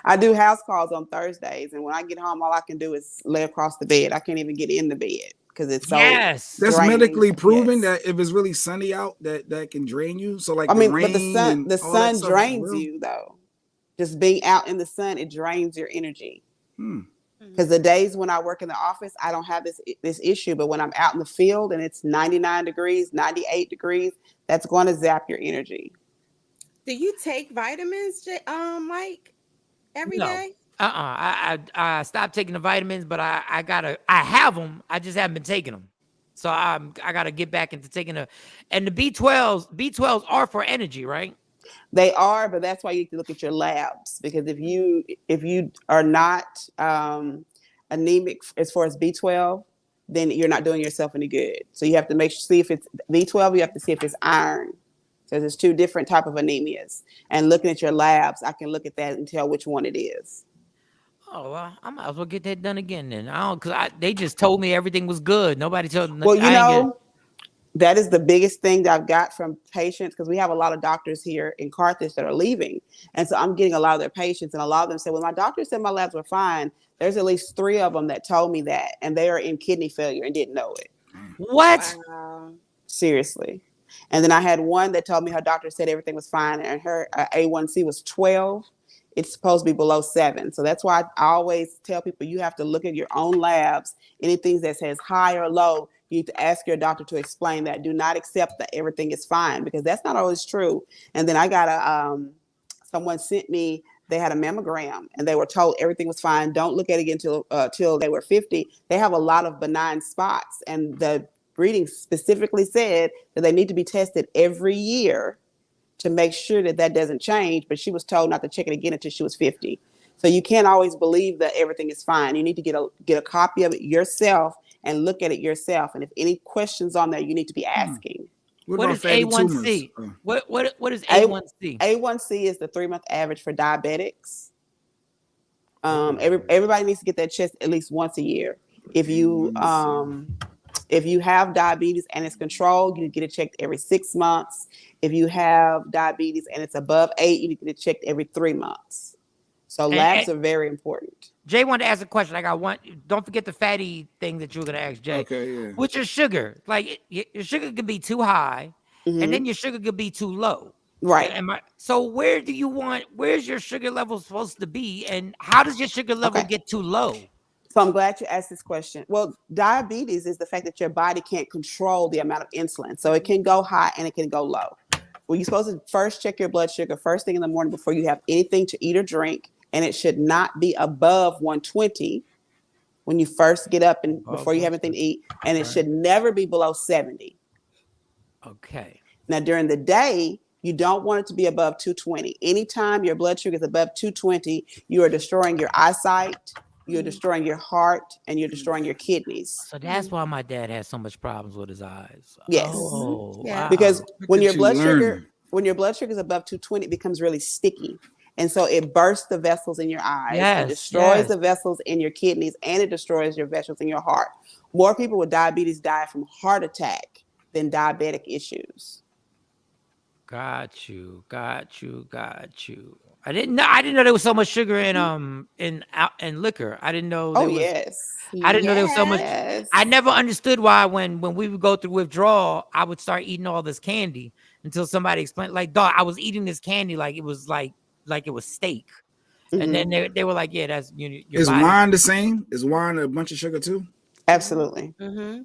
I do house calls on Thursdays, and when I get home, all I can do is lay across the bed. I can't even get in the bed because it's so
That's medically proven that if it's really sunny out, that can drain you. So like, but
the sun drains you though. Just being out in the sun, it drains your energy. Because the days when I work in the office, I don't have this issue. But when I'm out in the field and it's 99 degrees, 98 degrees, that's going to zap your energy.
Do you take vitamins, Mike, every day?
I stopped taking the vitamins, but I have them. I just haven't been taking them. So I got to get back into taking and the B12s are for energy, right?
They are, but that's why you have to look at your labs, because if you are not anemic as far as B12, then you're not doing yourself any good. So you have to see if it's B12. You have to see if it's iron. So there's two different type of anemias. And looking at your labs, I can look at that and tell which one it is.
Oh, well, I might as well get that done again then. They just told me everything was good. Nobody told me.
Well, that is the biggest thing that I've got from patients, because we have a lot of doctors here in Carthage that are leaving. And so I'm getting a lot of their patients, and a lot of them say, well, my doctor said my labs were fine. There's at least 3 of them that told me that, and they are in kidney failure and didn't know it.
What?
Wow.
Seriously. And then I had one that told me her doctor said everything was fine, and her A1C was 12. It's supposed to be below 7. So that's why I always tell people you have to look at your own labs. Anything that says high or low, you need to ask your doctor to explain that. Do not accept that everything is fine, because that's not always true. And then I got someone sent me, they had a mammogram and they were told everything was fine. Don't look at it again till they were 50. They have a lot of benign spots, and the reading specifically said that they need to be tested every year to make sure that doesn't change. But she was told not to check it again until she was 50. So you can't always believe that everything is fine. You need to get a copy of it yourself and look at it yourself. And if any questions on there, you need to be asking.
What is A1C? What is A1C?
A1C is the 3-month average for diabetics. Everybody needs to get that checked at least once a year. If you have diabetes and it's controlled, you get it checked every 6 months. If you have diabetes and it's above 8, you need to get it checked every 3 months. So labs are very important.
Jay wanted to ask a question. I got one. Don't forget the fatty thing that you were going to ask, Jay.
Okay, yeah.
With your sugar, like your sugar could be too high, and then your sugar could be too low.
Right.
So where's your sugar level supposed to be, and how does your sugar level get too low?
So I'm glad you asked this question. Well, diabetes is the fact that your body can't control the amount of insulin. So it can go high and it can go low. Well, you're supposed to first check your blood sugar first thing in the morning before you have anything to eat or drink. And it should not be above 120 when you first get up and before you have anything to eat. And it should never be below 70.
Okay.
Now, during the day, you don't want it to be above 220. Anytime your blood sugar is above 220, you are destroying your eyesight, you're destroying your heart, and you're destroying your kidneys.
So that's why my dad has so much problems with his eyes.
Yes.
Oh, wow.
Because when your blood sugar is above 220, it becomes really sticky. And so it bursts the vessels in your eyes.
Yes,
It destroys
yes.
the vessels in your kidneys, and it destroys your vessels in your heart. More people with diabetes die from heart attack than diabetic issues.
Got you. I didn't know there was so much sugar in liquor. I didn't know there
Oh,
was.
yes.
I didn't know there was so much.
Yes.
I never understood why when we would go through withdrawal, I would start eating all this candy until somebody explained. Like, dog, I was eating this candy like it was like it was steak, and then they were like, "Yeah, that's your
Is
body."
wine the same? Is wine a bunch of sugar too?
Absolutely.
Mm-hmm.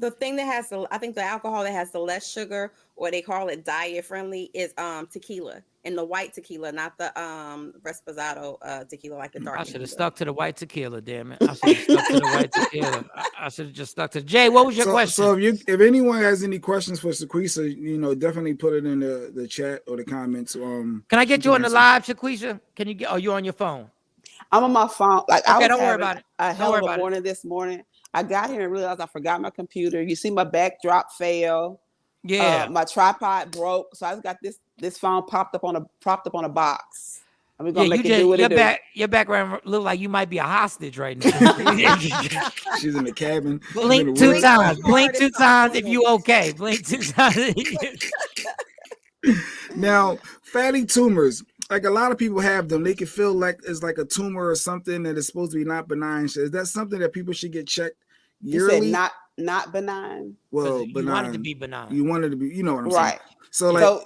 The thing that has I think the alcohol that has the less sugar, or they call it diet friendly, is tequila, and the white tequila, not the Reposado tequila, like the dark.
I should have stuck to the white tequila. Damn it! I should have stuck to the white tequila. I should have just stuck to. Jay, what was your question?
So if anyone has any questions for Shaquisha, definitely put it in the chat or the comments.
Can I get you on the live, Shaquisha? Can you get? Oh, you on your phone?
I'm on my phone. Like,
okay,
I was
don't worry
having
about it.
a hell of a morning this morning. I got here and realized I forgot my computer. You see my backdrop fail.
Yeah.
My tripod broke, so I just got this phone propped up on a box. And we're gonna make it do what it do.
Your background look like you might be a hostage right now.
She's in the cabin.
Blink two times. Blink two times if you okay. Blink two times.
Now, fatty tumors. Like a lot of people have them. They can feel like it's like a tumor or something that is supposed to be not benign. Is that something that people should get checked yearly?
You said not benign.
Well,
you want it to be benign.
You want it to be, you know what I'm
right.
saying? So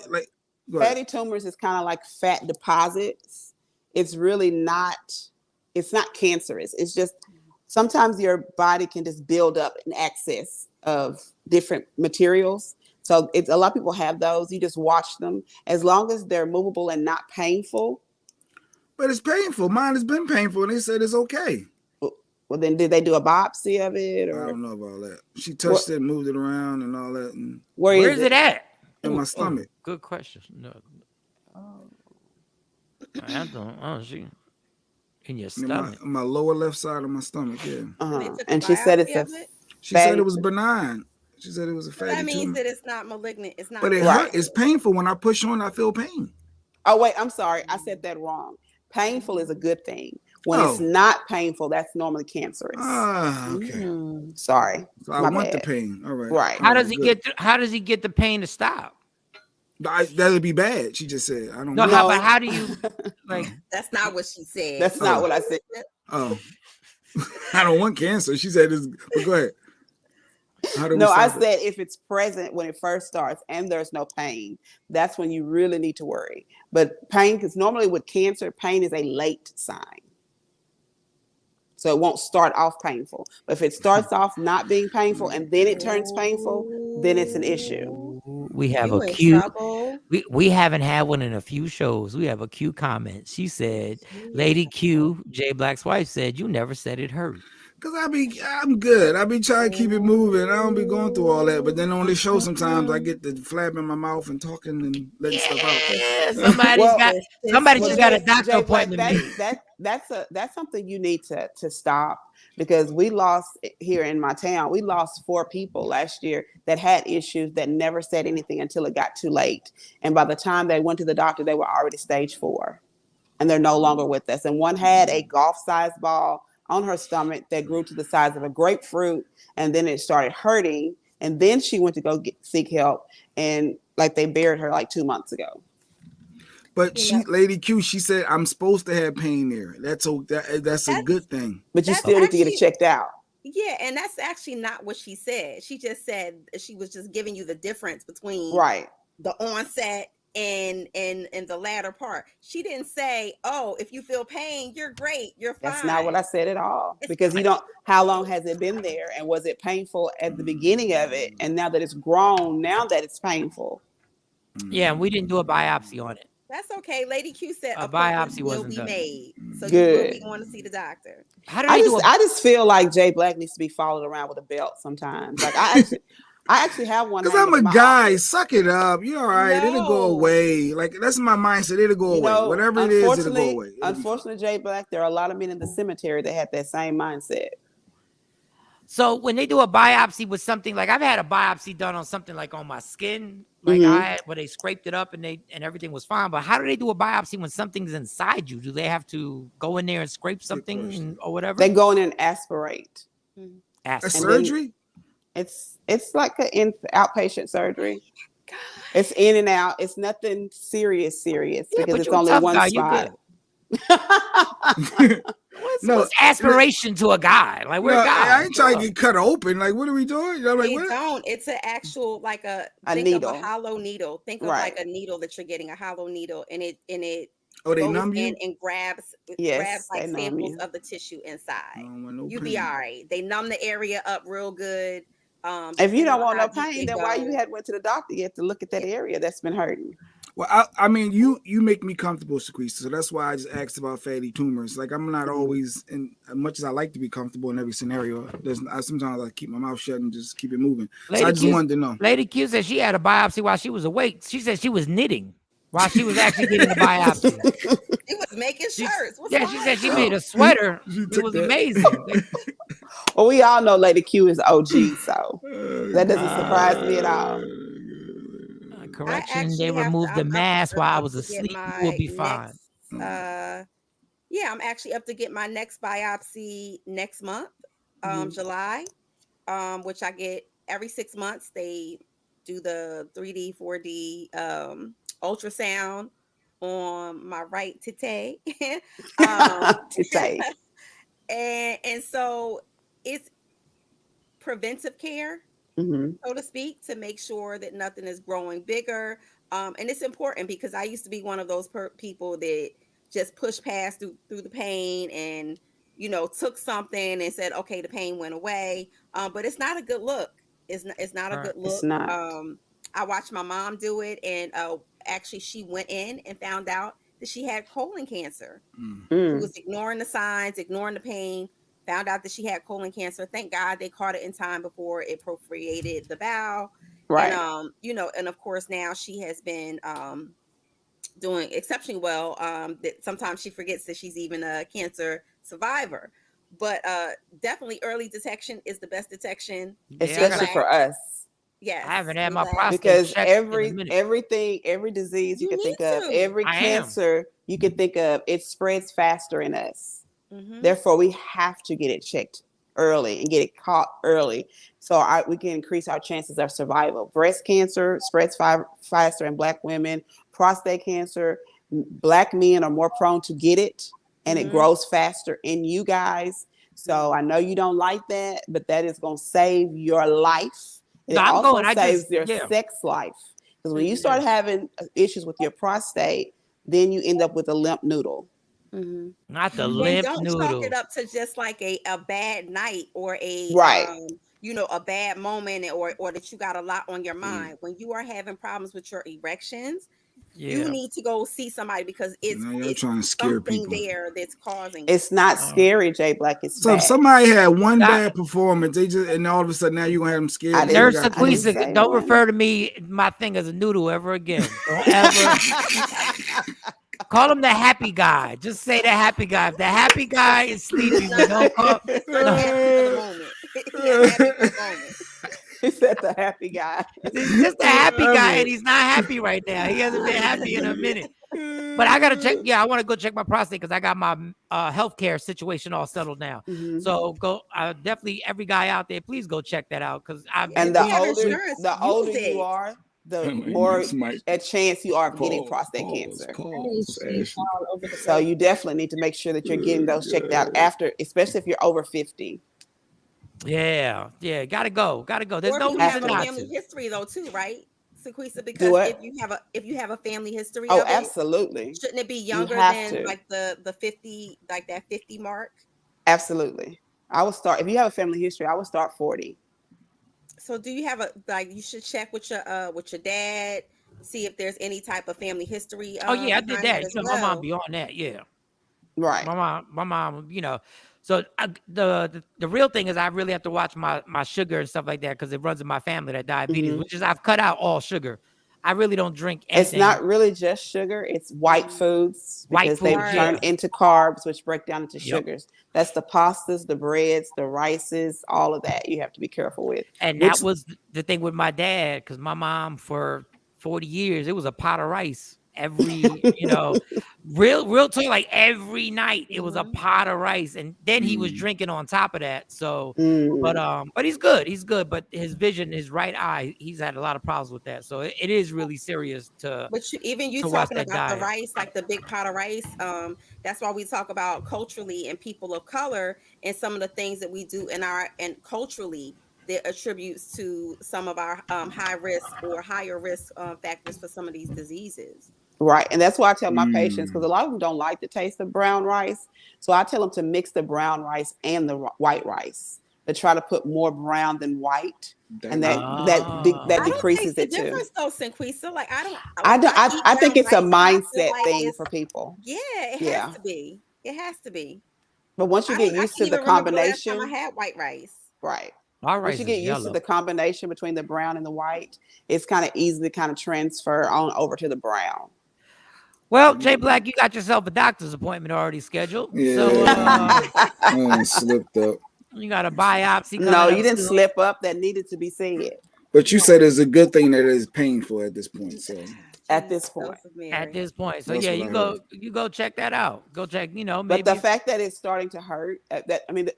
fatty tumors is kind of like fat deposits. It's really not. It's not cancerous. It's just sometimes your body can just build up an excess of different materials. So a lot of people have those. You just watch them. As long as they're movable and not painful.
But it's painful. Mine has been painful, and they said it's okay.
Well, then did they do a biopsy of it? Or?
I don't know about that. She touched it, moved it around, and all that. And
where is it at?
In my stomach.
Good question. No. I don't. She in your stomach.
My lower left side of my stomach. Yeah.
And she said
She said it was benign. She said it was a fatty tumor.
That means that it's not malignant. It's not.
But it hurt. It's painful. When I push on, I feel pain.
Oh, wait. I'm sorry. I said that wrong. Painful is a good thing. When it's not painful, that's normally cancerous.
Okay.
Sorry.
So I want the pain. All right.
Right.
How does he get the pain to stop?
That'd be bad. She just said, I don't
know.
No,
but how do you like?
That's not what she said.
That's not what I said.
Oh, I don't want cancer. She said, go ahead.
No, I said if it's present when it first starts and there's no pain, that's when you really need to worry. But pain, because normally with cancer, pain is a late sign. So it won't start off painful. But if it starts off not being painful and then it turns painful, then it's an issue.
We have a cute. We haven't had one in a few shows. We have a cute comment. She said, "Lady Q, Jay Black's wife said you never said it hurt."
Cause I'm good. I be trying to keep it moving. I don't be going through all that. But then on the show, sometimes I get the flab in my mouth and talking and letting stuff out.
Somebody just got a doctor appointment.
That's something you need to stop, because we lost here in my town. We lost 4 people last year that had issues that never said anything until it got too late. And by the time they went to the doctor, they were already stage 4, and they're no longer with us. And one had a golf-sized ball on her stomach that grew to the size of a grapefruit, and then it started hurting, and then she went to go seek help, and like they buried her like 2 months ago.
But Lady Q, she said I'm supposed to have pain there. That's a good thing.
But you still need to get it checked out.
Yeah, and that's actually not what she said. She just said she was just giving you the difference between the onset and the latter part. She didn't say, "Oh, if you feel pain, you're great, you're fine."
That's not what I said at all. Because you don't. How long has it been there, and was it painful at the beginning of it? And now that it's grown, now that it's painful.
Yeah, we didn't do a biopsy on it.
That's okay. Lady Q said
a biopsy will
be made, so
good.
You will be going to see the doctor.
I just feel like Jay Black needs to be followed around with a belt sometimes. Like I actually have one.
Because I'm a guy. Suck it up. You're all right. No. It'll go away. Like that's my mindset. It'll go away. Whatever it is, it'll go away.
Unfortunately, Jay Black, there are a lot of men in the cemetery that have that same mindset.
So when they do a biopsy with something, like I've had a biopsy done on something like on my skin, like I had, where they scraped it up and everything was fine. But how do they do a biopsy when something's inside you? Do they have to go in there and scrape something or whatever?
They go in and aspirate.
A surgery?
It's like an outpatient surgery. It's in and out. It's nothing serious because it's only one spot.
What's aspiration to a guy? Like we're guys.
I ain't trying to get cut open. Like, what are we doing? I'm like,
They
what?
don't. It's an actual think
needle.
of a hollow needle. Think of like a needle that you're getting, a hollow needle, and it
they
goes
numb you?
in and grabs like samples of the tissue inside. You be all right. They numb the area up real good.
If you don't want no pain, then why you went to the doctor? You have to look at that area that's been hurting.
Well, I mean, you make me comfortable, Shaquista, so that's why I just asked about fatty tumors. Like, I'm not always, and as much as I like to be comfortable in every scenario, sometimes I keep my mouth shut and just keep it moving. So I just wanted to know.
Lady Q said she had a biopsy while she was awake. She said she was knitting while she was actually getting the biopsy.
She was making shirts.
She said she made a sweater. It was amazing.
Well, we all know Lady Q is OG, so that doesn't surprise me at all.
Correction, they removed the mask while I was asleep. You will be fine.
I'm actually up to get my next biopsy next month, July, which I get every 6 months. They do the 3D, 4D ultrasound on my right titty. And so it's preventive care, so to speak, to make sure that nothing is growing bigger. And it's important because I used to be one of those people that just pushed past through the pain and, took something and said, okay, the pain went away. But it's not a good look. It's not a good look.
It's not.
I watched my mom do it, and actually she went in and found out that she had colon cancer. She was ignoring the signs, ignoring the pain, found out that she had colon cancer. Thank God they caught it in time before it perforated the bowel.
Right.
And, and of course now she has been doing exceptionally well. That sometimes she forgets that she's even a cancer survivor. But definitely early detection is the best detection.
Especially for us.
Yes.
I haven't had my prostate
because
checked
every disease you can think of, every cancer you can think of, it spreads faster in us. Therefore, we have to get it checked early and get it caught early, so we can increase our chances of survival. Breast cancer spreads faster in Black women. Prostate cancer, Black men are more prone to get it, and it grows faster in you guys. So I know you don't like that, but that is going to save your life. It also saves your sex life, because when you start having issues with your prostate, then you end up with a limp noodle.
Not the limp noodle.
Don't chalk it up to just like a bad night or a a bad moment, or that you got a lot on your mind. When you are having problems with your erections, you need to go see somebody, because it's
trying to scare
something
people
there that's causing
it's not scary, Jay Black. It's
so
bad.
If somebody had one bad performance, and all of a sudden now you're gonna have them scared.
Nurse Shaquista, don't refer to me, my thing, as a noodle ever again. Don't ever call him the happy guy. Just say the happy guy. If the happy guy is sleeping, don't call.
He said the happy guy.
He's just a happy guy, and he's not happy right now. He hasn't been happy in a minute. But I gotta check. Yeah, I want to go check my prostate because I got my healthcare situation all settled now. So go. Definitely, every guy out there, please go check that out, because
the older you are, the more a chance you are of getting prostate cancer. So you definitely need to make sure that you're getting those checked out after, especially if you're over 50.
Yeah, gotta go. There's
or
no
if you have
reason
a
not
family
to.
history though, too, right, Shaquista? Because if you have a family history, of
absolutely.
Shouldn't it be younger than like the 50, like that 50 mark?
Absolutely. I would start, if you have a family history, I would start 40.
So do you have you should check with your dad, see if there's any type of family history.
I did that. My mom be on that. Yeah.
Right.
My mom, So the real thing is I really have to watch my sugar and stuff like that, because it runs in my family, that diabetes, which is I've cut out all sugar. I really don't drink anything.
It's not really just sugar. It's white foods because they turn into carbs, which break down into sugars. That's the pastas, the breads, the rices, all of that you have to be careful with.
And that was the thing with my dad, because my mom for 40 years, it was a pot of rice every, real talk, like every night it was a pot of rice, and then he was drinking on top of that. So, but he's good. He's good. But his vision, his right eye, he's had a lot of problems with that. So it is really serious to.
But you talking about the rice, like the big pot of rice. That's why we talk about culturally and people of color and some of the things that we do and culturally that attributes to some of our high risk or higher risk factors for some of these diseases.
Right. And that's why I tell my patients, because a lot of them don't like the taste of brown rice. So I tell them to mix the brown rice and the white rice, to try to put more brown than white. And that decreases it too.
Difference though, Sinquisa. Like
I think it's a mindset thing for people.
Yeah, it has to be. It has to be.
But once you get used to the combination,
I had white rice.
Right.
Once
you get used to the combination between the brown and the white, it's kind of easy to kind of transfer on over to the brown.
Well, Jay Black, you got yourself a doctor's appointment already scheduled.
Yeah.
So
slipped up.
You got a biopsy.
No, you didn't slip up. That needed to be said.
But you said it's a good thing that it is painful at this point. So
at this point.
So yeah, you go check that out. Go check, maybe.
But the fact that it's starting to hurt,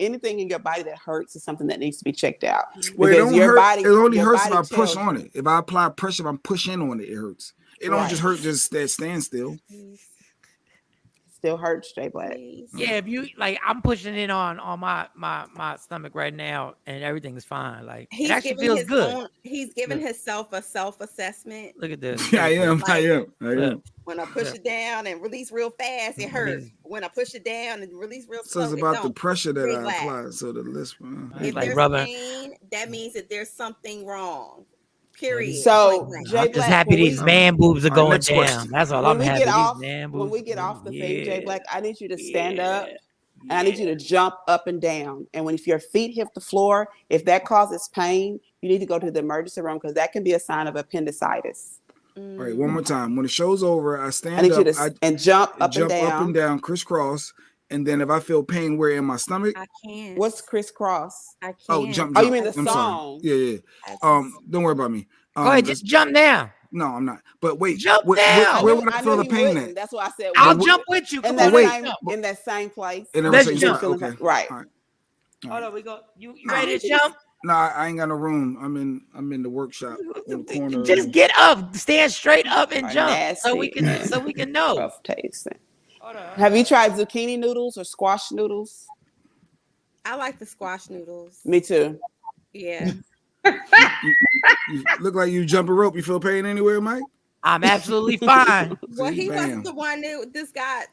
anything in your body that hurts is something that needs to be checked out.
Well, it only hurts if I push on it. If I apply pressure, if I'm pushing on it, it hurts. It don't just hurt just that standstill.
Still hurts, Jay Black.
Yeah, if you I'm pushing it on my stomach right now, and everything is fine. Like it actually feels good.
He's giving himself a self-assessment.
Look at this.
I am.
When I push it down and release real fast, it hurts. When I push it down and release real slow,
so it's about the pressure that I apply. So the list.
If there's pain, that means that there's something wrong. Period.
So
I'm just happy these man boobs are going down. That's all I'm happy.
When we get off the thing, Jay Black, I need you to stand up and I need you to jump up and down. And if your feet hit the floor, if that causes pain, you need to go to the emergency room because that can be a sign of appendicitis.
All right, one more time. When the show's over, I stand
up. I need you
to
jump up
and down, crisscross. And then if I feel pain where in my stomach,
I can't.
What's crisscross?
I can't.
Oh, jump.
Oh, you mean the
I'm
song?
Sorry. Yeah. Don't worry about me.
Go ahead, just jump down.
No, I'm not. But wait,
jump down.
Where would I feel the pain at?
That's why I said
I'll jump with you.
In that same place.
Let's
jump.
Okay.
Right.
All right.
Hold on, we go. You ready to jump?
No, I ain't got no room. I'm in the workshop. In the corner.
Just get up, stand straight up and jump,
nasty,
so we can know.
Rough tasting. Have you tried zucchini noodles or squash noodles?
I like the squash noodles.
Me too.
Yeah.
You look like you jump a rope. You feel pain anywhere, Mike?
I'm absolutely fine.
Well, he wasn't the one that just got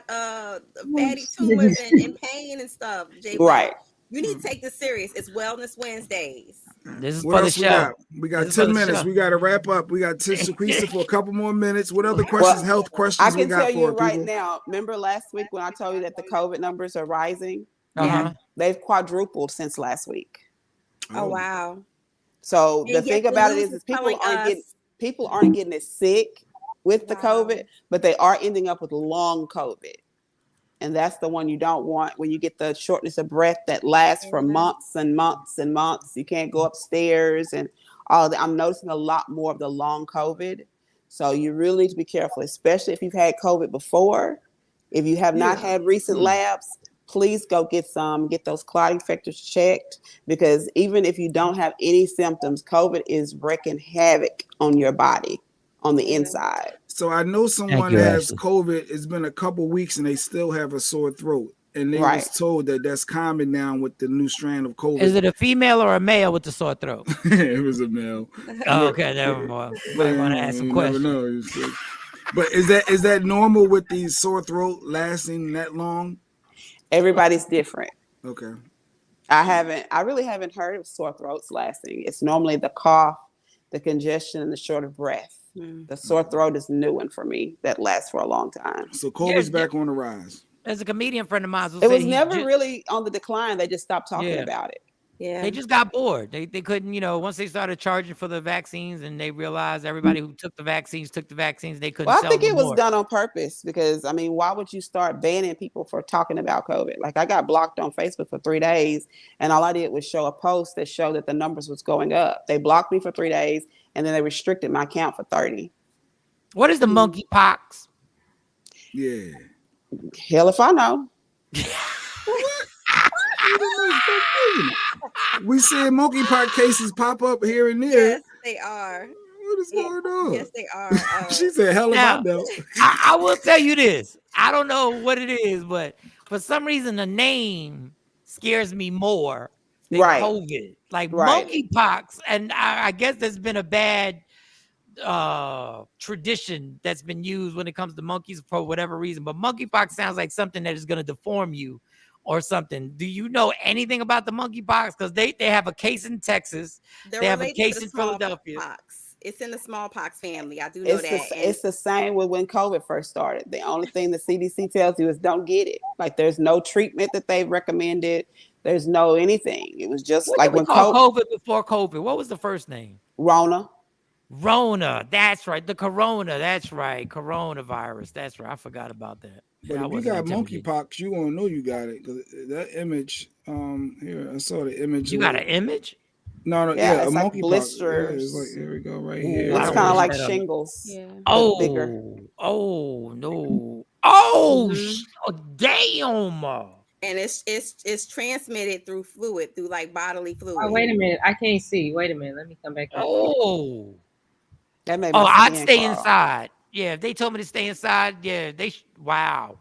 fatty tumors and pain and stuff.
Right.
You need to take this serious. It's Wellness Wednesdays.
This is for the show.
We got 10 minutes. We got to wrap up. We got Sinquisa for a couple more minutes. What other questions, health questions
I can
we got
tell you
for
right
people?
now, remember last week when I told you that the COVID numbers are rising? Yeah. They've quadrupled since last week.
Oh, wow.
So the thing about it is people aren't getting as sick with the COVID, but they are ending up with long COVID. And that's the one you don't want when you get the shortness of breath that lasts for months and months and months. You can't go upstairs and all of that. I'm noticing a lot more of the long COVID. So you really need to be careful, especially if you've had COVID before. If you have not had recent labs, please go get those clotting factors checked, because even if you don't have any symptoms, COVID is wreaking havoc on your body on the inside.
So I know someone that has COVID. It's been a couple weeks and they still have a sore throat. And they was told that that's calming down with the new strand of COVID.
Is it a female or a male with the sore throat?
It was a male.
Oh, okay, never mind. I want to ask some questions.
But is that normal with these sore throat lasting that long?
Everybody's different.
Okay.
I really haven't heard of sore throats lasting. It's normally the cough, the congestion, and the short of breath. The sore throat is a new one for me that lasts for a long time.
So COVID's back on the rise.
There's a comedian friend of mine.
It was never really on the decline. They just stopped talking about it.
Yeah.
They just got bored. They couldn't, once they started charging for the vaccines and they realized everybody who took the vaccines, they couldn't
Well, I
sell
think
no
it was
more.
done on purpose because, I mean, why would you start banning people for talking about COVID? Like, I got blocked on Facebook for 3 days, and all I did was show a post that showed that the numbers was going up. They blocked me for 3 days, and then they restricted my account for 30.
What is the monkeypox?
Yeah.
Hell if I know.
We see monkeypox cases pop up here and there.
Yes, they are.
What is going on?
Yes, they are.
She said, "Hell if I know."
I will tell you this. I don't know what it is, but for some reason the name scares me more than COVID. Like monkeypox, and I guess there's been a bad tradition that's been used when it comes to monkeys for whatever reason. But monkeypox sounds like something that is going to deform you or something. Do you know anything about the monkeypox? Because they have a case in Texas. They have a case in Philadelphia.
It's in the smallpox family. I do know that.
It's the same with when COVID first started. The only thing the CDC tells you is don't get it. Like, there's no treatment that they've recommended. There's no anything. It was just like when
COVID before COVID. What was the first name?
Rona.
That's right. The corona. That's right. Coronavirus. That's right. I forgot about that.
But if you got monkeypox, you won't know you got it because that image. Here, I saw the image.
You got an image?
No,
yeah,
a
like
monkeypox.
blisters.
Yeah, it's like here we go, right here.
It's kind of like shingles.
Yeah.
Oh, no. Oh, damn.
And it's transmitted through fluid, through like bodily fluid.
Oh, wait a minute. I can't see. Wait a minute. Let me come back.
Oh.
That made
I'd stay inside. Yeah, if they told me to stay inside, yeah, wow.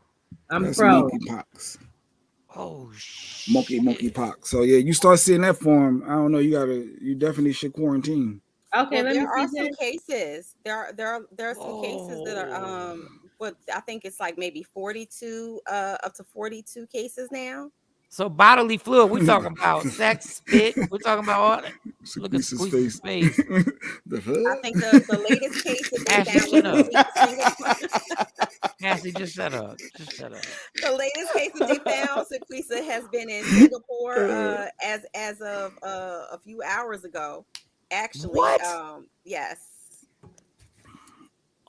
That's monkeypox.
Oh,
monkeypox. So yeah, you start seeing that form. I don't know. You definitely should quarantine.
Okay,
well, there are some cases. There are some cases that are what I think it's like maybe 42 up to 42 cases now.
So bodily fluid, we're talking about sex, spit. We're talking about all that. Look at Squeeze's face.
I think the latest case that they found.
Ashley, just shut up.
The latest case that they found, Sequisa, has been in Singapore as of a few hours ago. Actually, yes.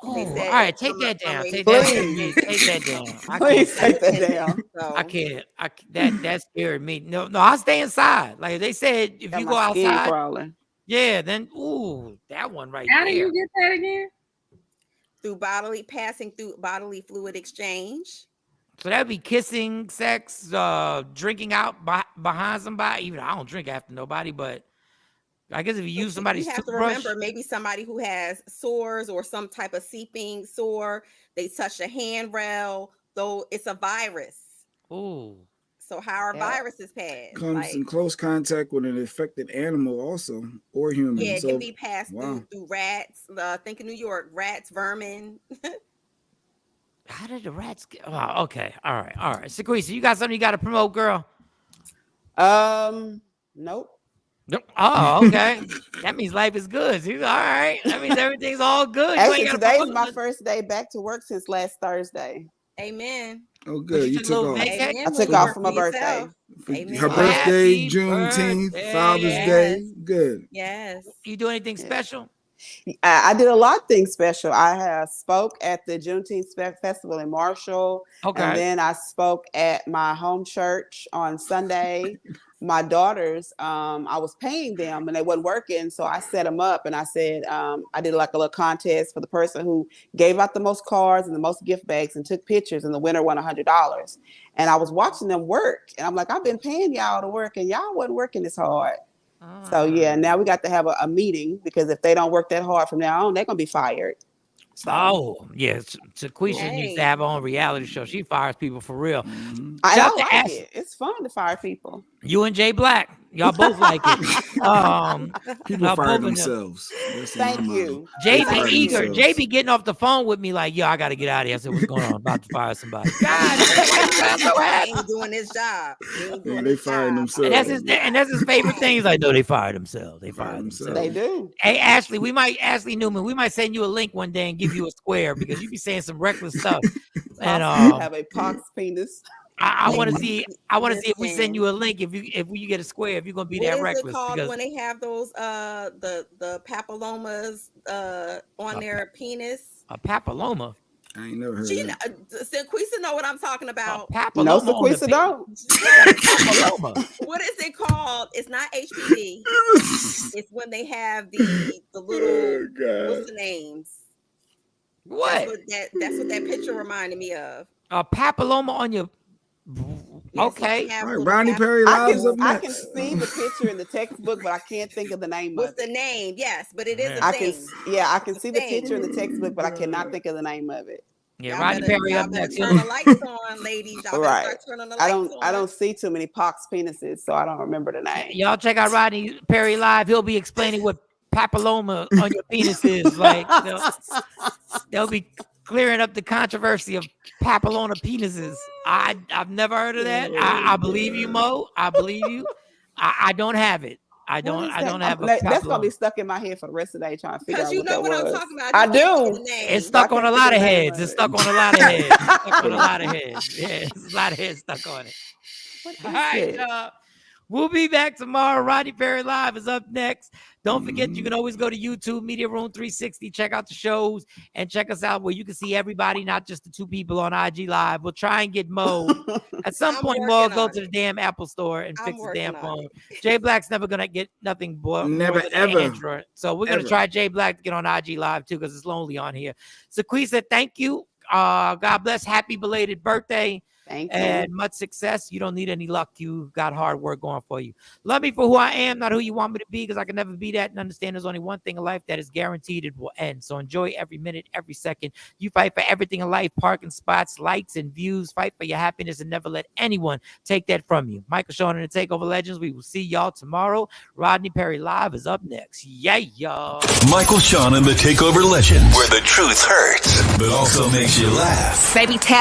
Oh, all right, take that down. Take that down.
Please take that down.
I can't. That scared me. No, I'll stay inside. Like they said, if you go outside, then that one right there.
How do you get that again?
Passing through bodily fluid exchange.
So that'd be kissing, sex, drinking out behind somebody. Even I don't drink after nobody, but I guess if you use somebody's
you have to remember maybe somebody who has sores or some type of seeping sore, they touch a handrail, though it's a virus.
Oh.
So how are viruses passed?
Comes in close contact with an infected animal also, or human.
Yeah, it can be passed through rats. Think of New York, rats, vermin.
How did the rats get? Oh, okay. All right. Sequisa, you got something you got to promote, girl?
Nope.
Oh, okay. That means life is good. All right. That means everything's all good.
Actually, today's my first day back to work since last Thursday.
Amen.
Oh, good. You took off.
Amen.
I took off for my birthday.
Amen.
Her birthday, Juneteenth, Father's Day. Good.
Yes.
You do anything special?
I did a lot of things special. I spoke at the Juneteenth Festival in Marshall.
Okay.
And then I spoke at my home church on Sunday. My daughters, I was paying them and they wasn't working. So I set them up and I said, I did like a little contest for the person who gave out the most cards and the most gift bags and took pictures, and the winner won $100. And I was watching them work and I'm like, I've been paying y'all to work and y'all wasn't working this hard. So yeah, now we got to have a meeting because if they don't work that hard from now on, they're going to be fired. So.
Oh, yeah. Sequisa needs to have her own reality show. She fires people for real.
I like it. It's fun to fire people.
You and Jay Black. Y'all both like it.
People fire themselves.
Thank you.
Jay be eager. Jay be getting off the phone with me like, yo, I got to get out of here. I said, what's going on? I'm about to fire somebody. God,
he ain't doing his job.
They firing themselves.
And that's his favorite thing. He's like, no, they fire themselves. They fire themselves.
They do.
Hey, Ashley Newman, we might send you a link one day and give you a square because you be saying some reckless stuff.
And have a pox penis.
I want to see. I want to see if we
Listen.
send you a link. If you get a square, if you're gonna be
What
that
is it
reckless.
called
Because
when they have those the papillomas on their penis?
a papilloma.
I ain't never heard
She,
of that.
Sequisa know what I'm talking
A
about.
papilloma
No,
on the
Sequisa
penis.
don't.
Papilloma.
What is it called? It's not HPV. It's when they have the little what's the names?
What?
That's what that picture reminded me of.
A papilloma on your.
Yes,
Okay.
they have
All right,
little
Ronnie Perry
I
Live's up
can
next.
see the picture in the textbook, but I can't think of the name
What's
of
the
it.
name? Yes, but it is a
I
thing.
can see the picture in the textbook, but I cannot think of the name of it.
Yeah,
Y'all
Rodney Perry
y'all
up
better
next.
turn the lights on, ladies. Y'all better
Right.
start turning the lights on.
I don't see too many pox penises, so I don't remember the name.
Y'all check out Rodney Perry Live. He'll be explaining what papilloma on your penis is. Like they'll be clearing up the controversy of papilloma penises. I've never heard of that. I believe you, Mo. I believe you. I don't have it. I don't have a
That's gonna be
papilloma.
stuck in my head for the rest of the day trying to figure
Because
out
you
what
know
that
what I'm
was.
talking about.
I
You can't think
do.
of the name.
It's stuck on a
can't
lot
think
of
the name
heads.
of
It's
it.
stuck on a lot of heads. It's stuck on a lot of heads. Yeah, it's a lot of heads stuck on it. All right, y'all. We'll be back tomorrow. Rodney Perry Live is up next. Don't forget, you can always go to YouTube, Media Room 360, check out the shows, and check us out where you can see everybody, not just the two people on IG Live. We'll try and get Mo. At some point, Mo will go to the damn Apple store and fix the damn phone. Jay Black's never going to get nothing more
Never,
than
ever.
an Android. So we're going to try Jay Black to get on IG Live, too, because it's lonely on here. Sequisa, thank you. God bless. Happy belated birthday.
Thank you.
And much success. You don't need any luck. You got hard work going for you. Love me for who I am, not who you want me to be, because I can never be that. And understand there's only one thing in life that is guaranteed it will end. So enjoy every minute, every second. You fight for everything in life, parking spots, lights, and views. Fight for your happiness and never let anyone take that from you. Michael Shawn and the TakeOver Legends. We will see y'all tomorrow. Rodney Perry Live is up next. Yeah, y'all.
Michael Shawn and the TakeOver Legends, where the truth hurts, but also makes you laugh.
Baby, tap